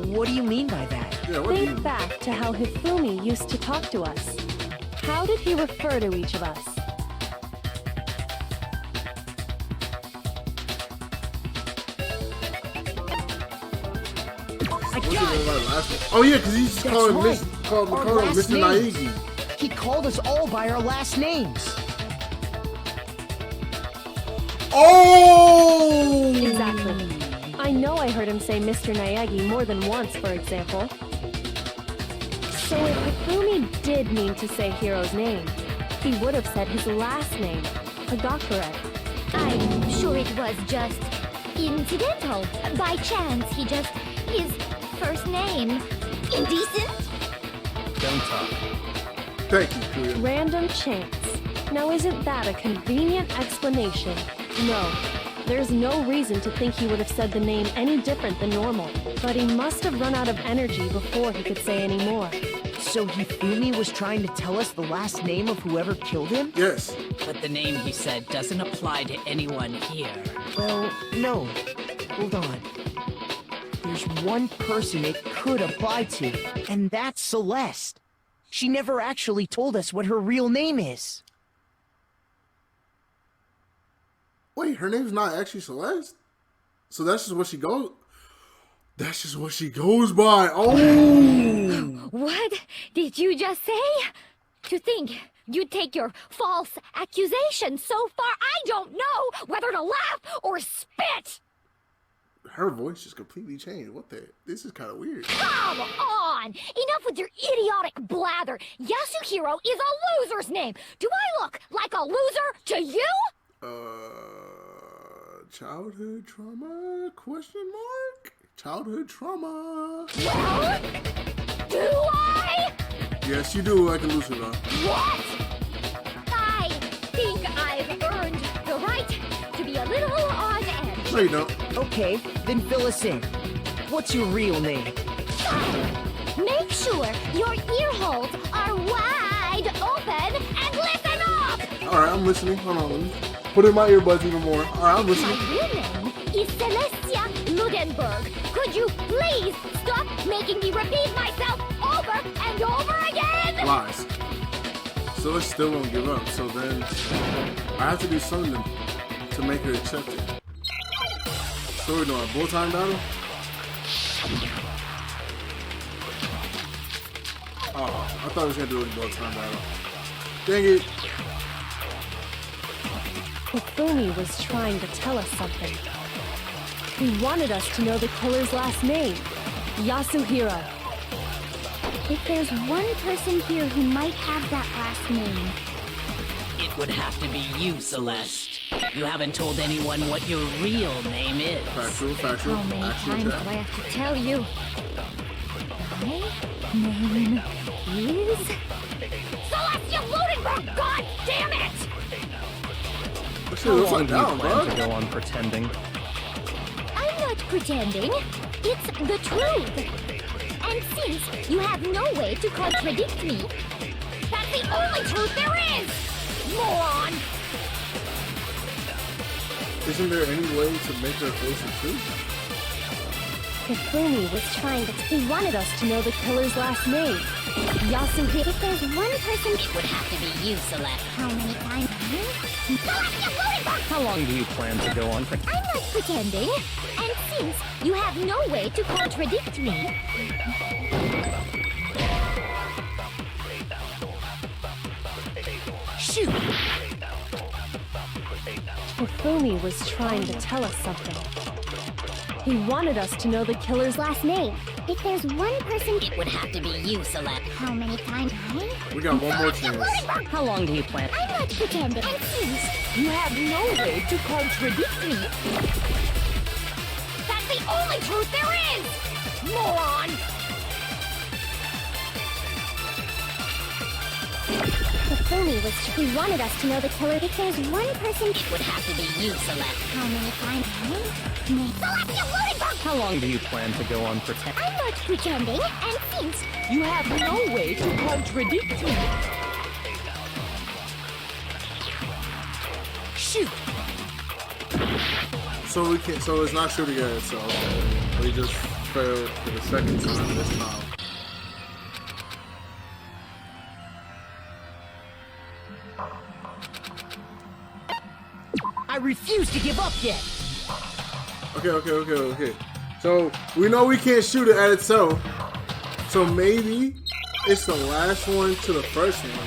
what do you mean by that?
Yeah, what do you
Think back to how Hifumi used to talk to us. How did he refer to each of us?
I
What's
got
his
it!
name, like, last name? Oh yeah, because he's
That's
calling
right.
called
Our
Makoto
last
Mr.
names.
Naegi.
He called us all by our last names.
Oh!
Exactly. I know I heard him say Mr. Naegi more than once, for example. So if Hifumi did mean to say Hiro's name, he would have said his last name, Hagakure.
I'm sure it was just incidental. By chance, his first name. Indecent?
Don't talk.
Thank you, Kuya.
Random chance. Now isn't that a convenient explanation? No. There's no reason to think he would have said the name any different than normal. But he must have run out of energy before he could say any more.
So Hifumi was trying to tell us the last name of whoever killed him?
Yes.
But the name he said doesn't apply to anyone here.
Well, no. Hold on. There's one person it could apply to, and that's Celeste. She never actually told us what her real name is.
Wait, her name's not actually Celeste? So that's just what she goes. That's just what she goes by. Oh!
What did you just say? To think you'd take your false accusation so far, I don't know whether to laugh or spit!
Her voice just completely changed. What the? This is kind of weird.
Come on! Enough with your idiotic blather. Yasuhiro is a loser's name. Do I look like a loser to you?
Childhood trauma? Question mark? Childhood trauma.
Well, do I?
Yes, you do like a loser, though.
What? I think I've earned the right to be a little on edge.
No, you don't.
Okay, then fill us in. What's your real name?
Make sure your ear holes are wide open and listen up!
All right, I'm listening. Hold on, let me put in my earbuds even more. All right, I'm listening.
My real name is Celestia Ludenberg. Could you please stop making me repeat myself over and over again?
Lies. So it still won't give up. So then I have to do something to make her accept it. So we're doing a bull time battle? Oh, I thought I was gonna do a bull time battle. Dang it.
Hifumi was trying to tell us something. He wanted us to know the killer's last name, Yasuhiro.
If there's one person here who might have that last name,
It would have to be you, Celeste. You haven't told anyone what your real name is.
Factual, factual.
how many
Actual
times
fact.
do I have to tell you? My name is Celestia Ludenberg! God damn it!
That shit
How
looks
long
like
do you
down,
plan
bro.
to go on pretending?
I'm not pretending. It's the truth. And since you have no way to contradict me, that's the only truth there is! Moron!
Isn't there any way to make her face the truth?
Hifumi was trying to... He wanted us to know the killer's last name, Yasuhiro.
If there's one person...
It would have to be you, Celeste.
How many times? Celestia Ludenberg!
How long do you plan to go on pretending?
I'm not pretending. And since you have no way to contradict me,
Shoot!
Hifumi was trying to tell us something. He wanted us to know the killer's last name.
if there's one person...
It would have to be you, Celeste.
How many times?
We got one more chance.
How long do you plan?
I'm not pretending. And since you have no way to contradict me, that's the only truth there is! Moron! Hifumi was... He wanted us to know the killer. If there's one person...
It would have to be you, Celeste.
How many times? Celeste, you loaded bug!
How long do you plan to go on pretending?
I'm not pretending, and since...
You have no way to contradict me. Shoot!
So we can't. So it's not shooting at itself. We just failed for the second time this time.
I refuse to give up yet.
Okay. So we know we can't shoot it at itself. So maybe it's the last one to the first one then.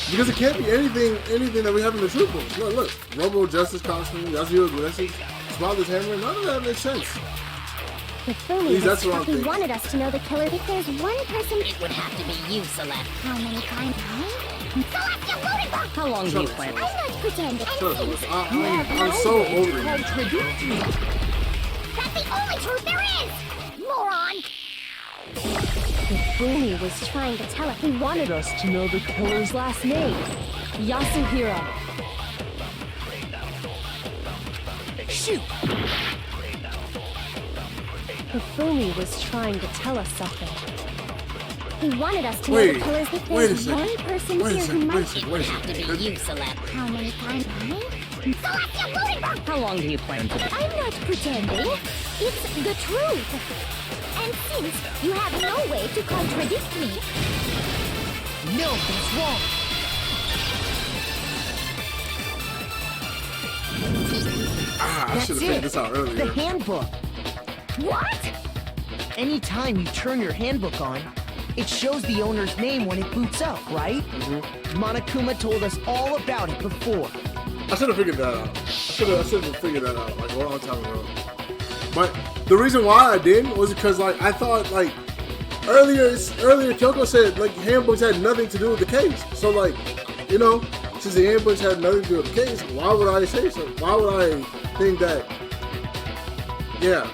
Because it can't be anything that we have in the troop room. Look. Robo Justice costume, Yasuo's message, Smiley's hammer, none of that makes sense.
Hifumi
That's what I'm
he
thinking.
wanted us to know the killer. If there's one person...
It would have to be you, Celeste.
How many times? Celeste, you loaded bug!
How long do you plan?
I'm not pretending, and
Shut up.
since...
I'm so over it.
Contradict me.
That's the only truth there is! Moron!
Hifumi was trying to tell us. He wanted us to know the killer's last name. Yasuhiro.
Shoot!
Hifumi was trying to tell us something.
He wanted us to know
Wait,
the killers. If
wait a
there's
second.
one person
Wait a
here who
second.
might...
It would have to be you, Celeste.
How many times? Celeste, you loaded bug!
How long do you plan to?
I'm not pretending. It's the truth. And since you have no way to contradict me...
No, that's wrong.
I
That's
should have
it.
figured this out
The
earlier.
handbook.
What?
Anytime you turn your handbook on, it shows the owner's name when it boots up, right? Monokuma told us all about it before.
I should have figured that out. I should have figured that out like a long time ago. But the reason why I didn't was because like I thought like earlier Kyoko said like handbooks had nothing to do with the case. So like, you know, since the handbooks had nothing to do with the case, why would I say so? Why would I think that? Yeah.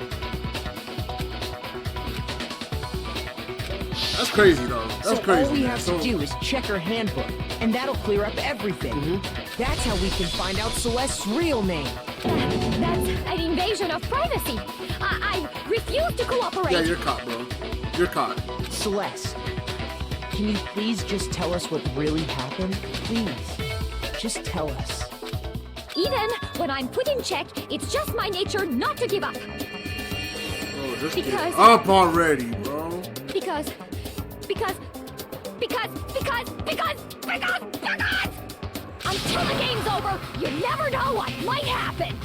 That's crazy though. That's
So
crazy.
all we
man.
have
So-
to do is check her handbook, and that'll clear up everything. That's how we can find out Celeste's real name.
That's an invasion of privacy. I refuse to cooperate.
Yeah, you're caught, bro. You're caught.
Celeste, can you please just tell us what really happened? Please, just tell us.
Even when I'm put in check, it's just my nature not to give up.
Oh, just
Because-
give up already, bro.
Because... Until the game's over, you never know what might happen.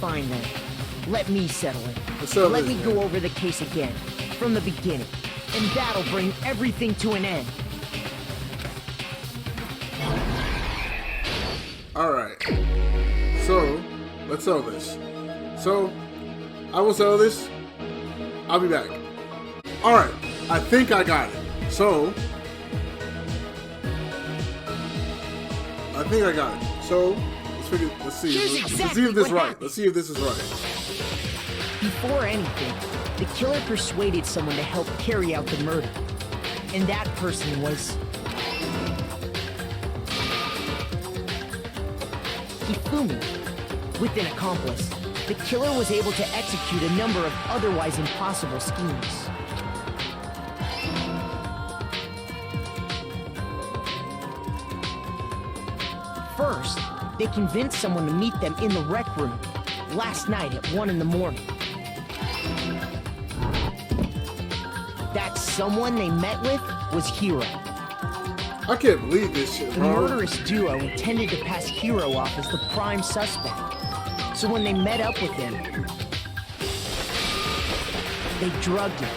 Fine then. Let me settle it.
Let's settle
Let
this,
me
man.
go over the case again, from the beginning. And that'll bring everything to an end.
Alright. So, let's settle this. So, I will settle this. I'll be back. Alright. I think I got it. So, I think I got it. So, let's see.
Here's
Let's
exactly
see if this is
what
right.
happened.
Let's see if this is right.
Before anything, the killer persuaded someone to help carry out the murder. And that person was... Hifumi. With an accomplice, the killer was able to execute a number of otherwise impossible schemes. First, they convinced someone to meet them in the rec room last night at 1 in the morning. That someone they met with was Hiro.
I can't believe this shit,
The
bro.
murderous duo intended to pass Hiro off as the prime suspect. So when they met up with him, they drugged him,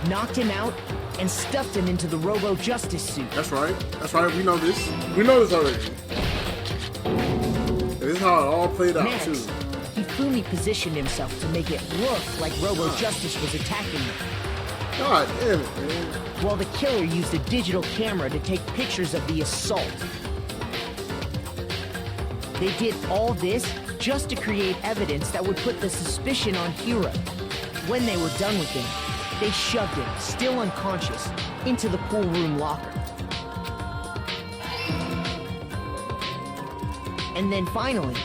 knocked him out, and stuffed him into the Robo Justice suit.
That's right. That's right. We know this. We know this already. And this is how it all played out,
Next,
too.
Hifumi positioned himself to make it look like Robo Justice was attacking him,
God damn it, man.
while the killer used a digital camera to take pictures of the assault. They did all this just to create evidence that would put the suspicion on Hiro. When they were done with him, they shoved him, still unconscious, into the pool room locker. And then finally,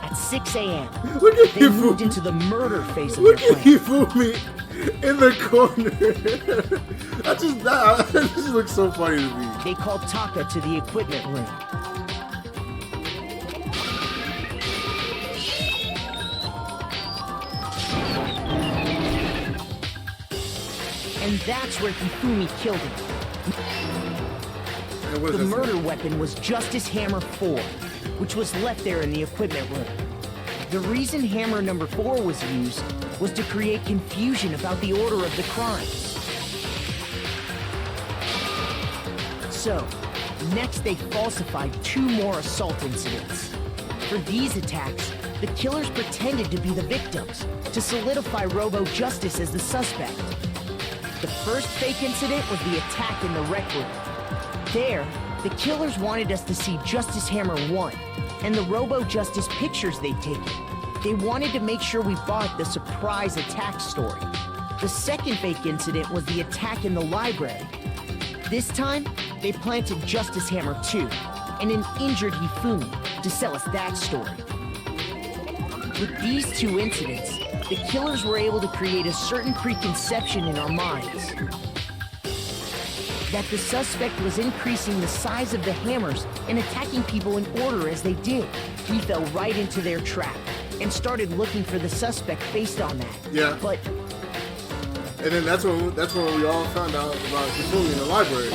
at 6 a.m.,
Look at
they
you,
moved
Fumi.
into the murder phase of their
Look at
plan.
you, Fumi, in the corner. That just looks so funny to me.
They called Taka to the equipment room. And that's where Hifumi killed him.
And what
The
does that
murder
say?
weapon was Justice Hammer 4, which was left there in the equipment room. The reason Hammer number 4 was used was to create confusion about the order of the crimes. So, next they falsified 2 more assault incidents. For these attacks, the killers pretended to be the victims to solidify Robo Justice as the suspect. The first fake incident was the attack in the rec room. There, the killers wanted us to see Justice Hammer 1 and the Robo Justice pictures they'd taken. They wanted to make sure we bought the surprise attack story. The second fake incident was the attack in the library. This time, they planted Justice Hammer 2 and an injured Hifumi to sell us that story. With these 2 incidents, the killers were able to create a certain preconception in our minds that the suspect was increasing the size of the hammers and attacking people in order as they did. We fell right into their trap and started looking for the suspect based on that.
Yeah.
But
And then that's when we all found out about Hifumi in the library.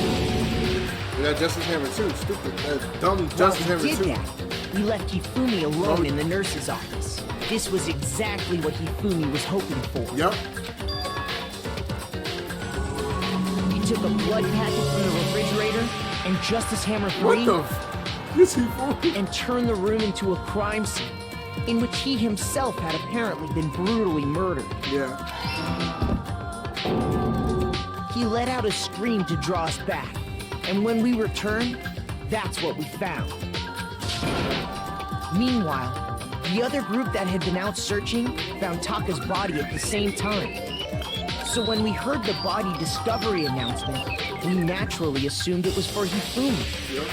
And that Justice Hammer 2, stupid, that dumb Justice
while
Hammer
we
2.
did that, we left Hifumi alone in the nurse's office. This was exactly what Hifumi was hoping for.
Yep.
He took a blood packet from the refrigerator and Justice Hammer 3
What the Yes, Hifumi.
and turned the room into a crime scene in which he himself had apparently been brutally murdered.
Yeah.
He let out a scream to draw us back, and when we returned, that's what we found. Meanwhile, the other group that had been out searching found Taka's body at the same time. So when we heard the body discovery announcement, we naturally assumed it was for Hifumi.
Yep.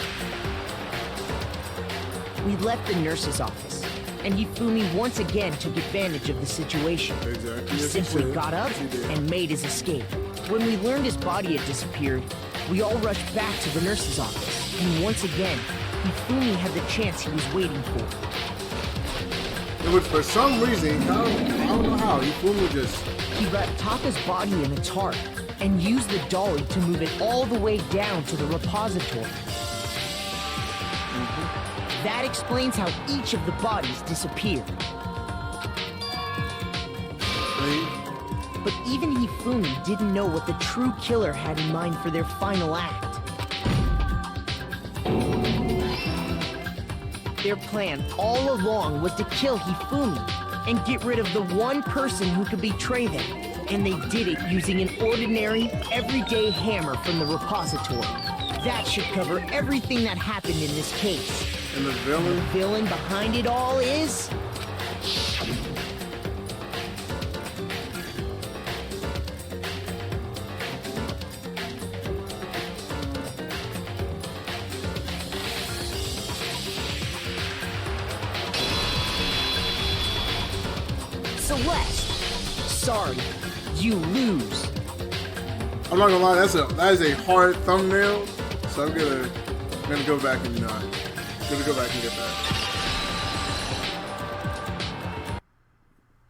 We left the nurse's office, and Hifumi once again took advantage of the situation.
Exactly.
He
Yes,
simply
did.
got up
Yes, he did.
and made his escape. When we learned his body had disappeared, we all rushed back to the nurse's office, and once again, Hifumi had the chance he was waiting for.
It was for some reason, I don't know how, Hifumi just...
He wrapped Taka's body in a tarp and used the dolly to move it all the way down to the repository. That explains how each of the bodies disappeared. But even Hifumi didn't know what the true killer had in mind for their final act. Their plan all along was to kill Hifumi and get rid of the one person who could betray them. And they did it using an ordinary, everyday hammer from the repository. That should cover everything that happened in this case.
And the villain?
The villain behind it all is... Celeste. Sorry, you lose.
I'm not gonna lie, that is a hard thumbnail, so I'm gonna go back and gonna go back and get that.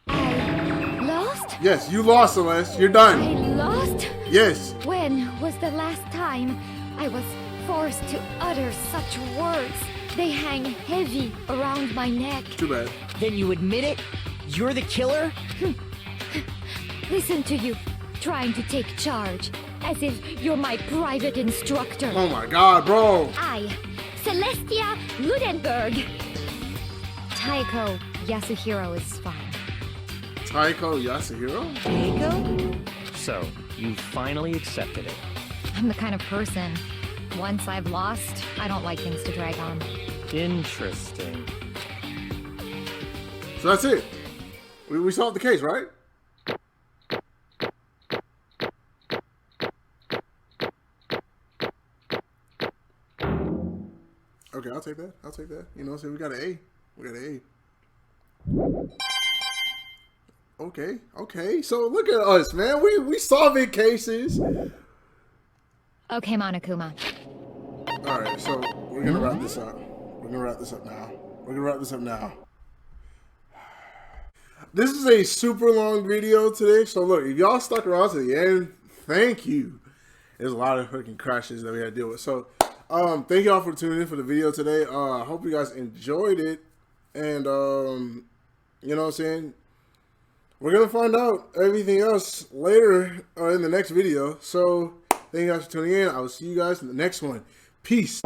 I lost?
Yes, you lost, Celeste. You're
I
done.
lost?
Yes.
When was the last time I was forced to utter such words? They hang heavy around my neck.
Too bad.
Then you admit it? You're the killer?
Listen to you, trying to take charge, as if you're my private instructor.
Oh my god, bro.
I, Celestia Ludenberg. Taiko Yasuhiro is fine.
Taiko Yasuhiro?
Taiko?
So, you finally accepted it.
I'm the kind of person, once I've lost, I don't like things to drag on.
Interesting.
So that's it. We solved the case, right? Okay, I'll take that. I'll take that. You know, so we got an A. We got an A. Okay, okay. So look at us, man. We solving cases.
Okay, Monokuma.
All right, so we're gonna wrap this up. We're gonna wrap this up now. We're gonna wrap this up now. This is a super long video today, so look, if y'all stuck around to the end, thank you. There's a lot of freaking crashes that we had to deal with. So, thank y'all for tuning in for the video today. I hope you guys enjoyed it, and you know what I'm saying. We're gonna find out everything else later in the next video. So, thank you guys for tuning in. I will see you guys in the next one. Peace.